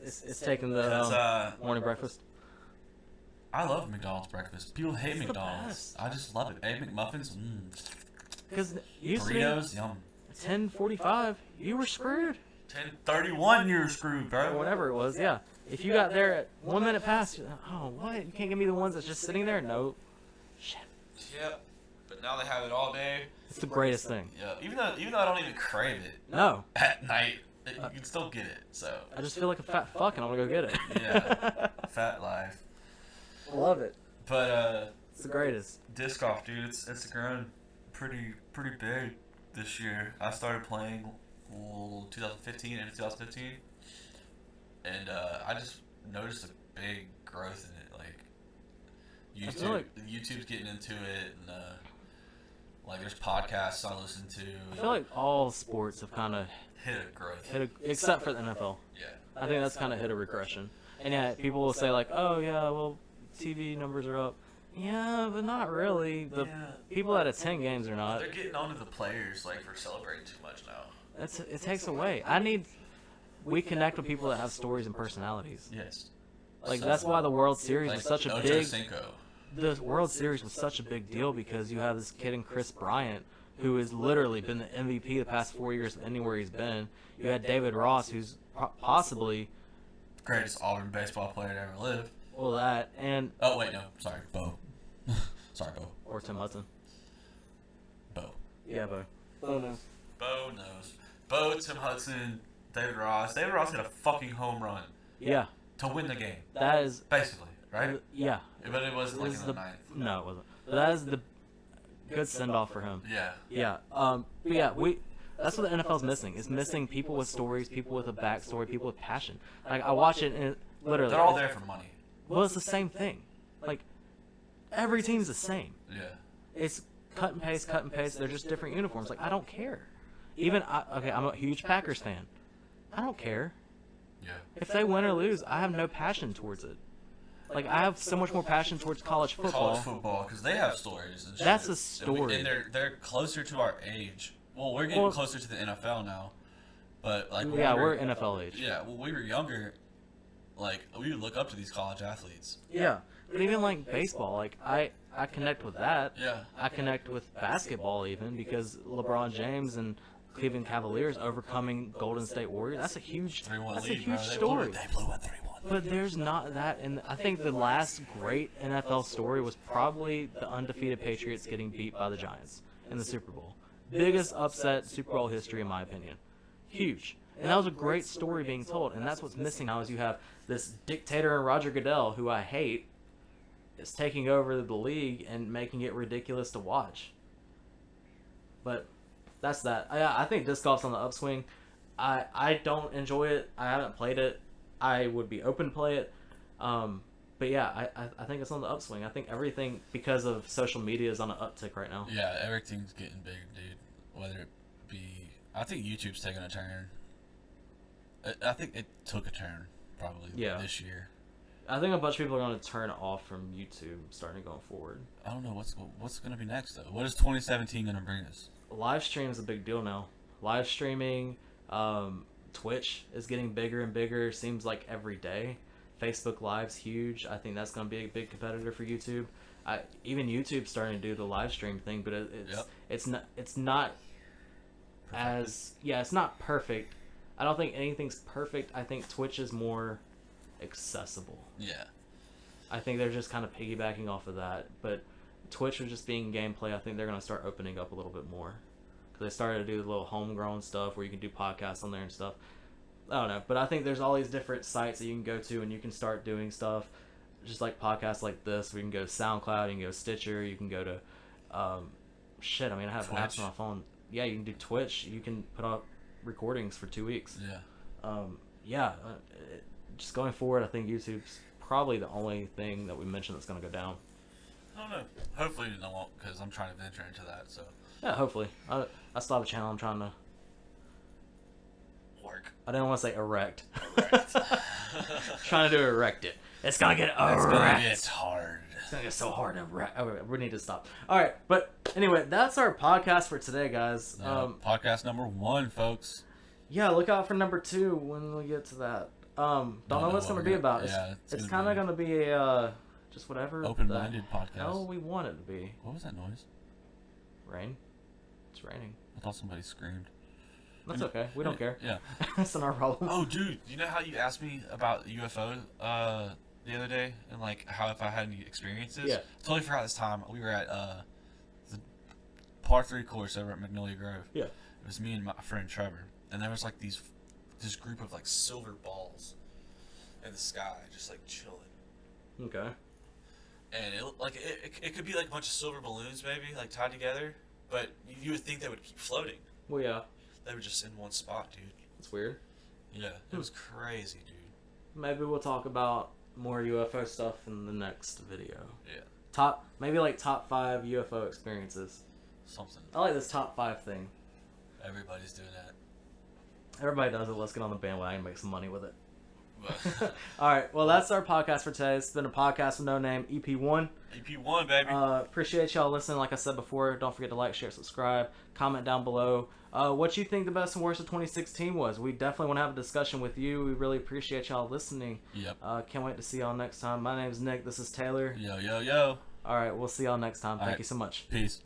A: It's taking the
B: 'Cause,
A: morning breakfast.
B: I love McDonald's breakfast. People hate
A: It's the
B: McDonald's.
A: best.
B: I just love it. Egg McMuffins,
A: Because used to be
B: burritos, yum.
A: 10:45, you were screwed.
B: 10:31, you're screwed,
A: Or
B: bro.
A: whatever it was, yeah. If you got there at 1 minute past, you're like, oh, what? You can't give me the ones that's just sitting there? No. Shit.
B: Yep. But now they have it all day.
A: It's the greatest thing.
B: Yeah. Even though I don't even crave it
A: No.
B: at night, you can still get it. So
A: I just feel like a fat fuck and I'm gonna go get it.
B: Yeah. Fat life.
A: Love it.
B: But
A: It's the greatest.
B: disc golf, dude, it's grown pretty big this year. I started playing 2015 and 2015, and I just noticed a big growth in it. Like
A: feel like-
B: YouTube's getting into it, and like there's podcasts I listen to.
A: I feel like all sports have kind of
B: hit a growth.
A: except for the NFL.
B: Yeah.
A: I think that's kind of hit a regression. And yeah, people will say like, oh yeah, well, TV numbers are up. Yeah, but not really. The people that attend games are not.
B: They're getting onto the players like for celebrating too much now.
A: It takes away. We connect with people that have stories and personalities.
B: Yes.
A: Like that's why the World Series was such a
B: Ocho
A: big.
B: Cinco.
A: The World Series was such a big deal because you have this kid in Chris Bryant who has literally been the MVP the past 4 years anywhere he's been. You had David Ross, who's possibly
B: Greatest Auburn baseball player to ever live.
A: well that and
B: Oh wait, no, sorry, Bo. Sorry, Bo.
A: or Tim Hudson.
B: Bo.
A: Yeah, but oh no.
B: Bo knows. Bo, Tim Hudson, David Ross. David Ross hit a fucking home run
A: Yeah,
B: to win the game,
A: that is
B: basically, right?
A: yeah.
B: But it wasn't like
A: Is
B: in
A: the
B: the ninth.
A: no, it wasn't. But that is the good send off for him.
B: Yeah.
A: Yeah. But yeah, that's what the NFL's missing. It's missing people with stories, people with a backstory, people with passion. Like I watch it and it, literally.
B: They're all there for money.
A: Well, it's the same thing. Like every team's the same.
B: Yeah.
A: It's cut and paste, cut and paste. They're just different uniforms. Like I don't care. Even I'm a huge Packers fan. I don't care
B: Yeah.
A: if they win or lose. I have no passion towards it. Like I have so much more passion towards college football.
B: College football, because they have stories. And
A: That's
B: shit.
A: a story.
B: And they're closer to our age. Well, we're getting
A: Well-
B: closer to the NFL now. But like, when
A: Yeah,
B: we
A: we're NFL age.
B: Yeah, when we were younger, like we would look up to these college athletes.
A: Yeah, but even like baseball, like I connect with that.
B: Yeah.
A: I connect with basketball even because LeBron James and Cleveland Cavaliers overcoming Golden State Warriors. That's a huge.
B: 3-1
A: That's a
B: lead, bro.
A: huge
B: They
A: story.
B: blew a 3-1.
A: But there's not that, and I think the last great NFL story was probably the undefeated Patriots getting beat by the Giants in the Super Bowl. Biggest upset Super Bowl history in my opinion. Huge. And that was a great story being told, and that's what's missing now is you have this dictator in Roger Goodell, who I hate, is taking over the league and making it ridiculous to watch. But that's that. I think disc golf's on the upswing. I don't enjoy it. I haven't played it. I would be open to play it. But yeah, I think it's on the upswing. I think everything, because of social media, is on an uptick right now.
B: Yeah, everything's getting big, dude. Whether it be, I think YouTube's taking a turn. I think it took a turn probably this year.
A: I think a bunch of people are going to turn off from YouTube starting going forward.
B: I don't know what's going to be next though. What is 2017 going to bring us?
A: Live stream is a big deal now. Live streaming, Twitch is getting bigger and bigger. Seems like every day. Facebook Live's huge. I think that's going to be a big competitor for YouTube. Even YouTube's starting to do the live stream thing, but it's not it's not perfect. I don't think anything's perfect. I think Twitch is more accessible.
B: Yeah.
A: I think they're just kind of piggybacking off of that. But Twitch was just being gameplay. I think they're going to start opening up a little bit more. Because they started to do the little homegrown stuff where you can do podcasts on there and stuff. I don't know. But I think there's all these different sites that you can go to and you can start doing stuff. Just like podcasts like this. We can go to SoundCloud, you can go to Stitcher, you can go to... I have
B: Twitch.
A: apps on my phone. Yeah, you can do Twitch. You can put up recordings for 2 weeks.
B: Yeah.
A: Just going forward, I think YouTube's probably the only thing that we mentioned that's going to go down.
B: I don't know. Hopefully it won't, because I'm trying to venture into that. So
A: Yeah, hopefully. I still have a channel I'm trying to...
B: work.
A: I didn't want to say erect. Trying to do erect it. It's going to get erect.
B: It's gonna get hard.
A: It's going to get so hard to erect. Oh, we need to stop. All right, but anyway, that's our podcast for today, guys.
B: Podcast number 1, folks.
A: Yeah, look out for number 2 when we get to that. Don't know what it's going to be about.
B: Yeah,
A: It's kind of going to be a just whatever
B: open-minded
A: the
B: podcast.
A: hell we want it to be.
B: What was that noise?
A: Rain. It's raining.
B: I thought somebody screamed.
A: That's okay. We don't care.
B: Yeah.
A: That's not our problem.
B: Oh, dude, you know how you asked me about UFO the other day, and like how if I had any experiences?
A: Yeah.
B: Totally forgot this time. We were at the par 3 course over at Magnolia Grove.
A: Yeah.
B: It was me and my friend Trevor, and there was like this group of like silver balls in the sky, just like chilling.
A: Okay.
B: And it could be like a bunch of silver balloons, maybe like tied together, but you would think they would keep floating.
A: Well, yeah.
B: They were just in one spot, dude.
A: That's weird.
B: Yeah, it was crazy, dude.
A: Maybe we'll talk about more UFO stuff in the next video.
B: Yeah.
A: Maybe like top 5 UFO experiences.
B: Something.
A: I like this top 5 thing.
B: Everybody's doing that.
A: Everybody does it. Let's get on the bandwagon and make some money with it.
B: But
A: All right. Well, that's our podcast for today. It's been a podcast with no name, EP1.
B: EP1, baby.
A: Appreciate y'all listening. Like I said before, don't forget to like, share, subscribe, comment down below. What you think the best and worst of 2016 was. We definitely want to have a discussion with you. We really appreciate y'all listening.
B: Yep.
A: Can't wait to see y'all next time. My name's Nick. This is Taylor.
B: Yo, yo, yo.
A: All right. We'll see y'all next time. Thank
B: right.
A: you so much.
B: Peace.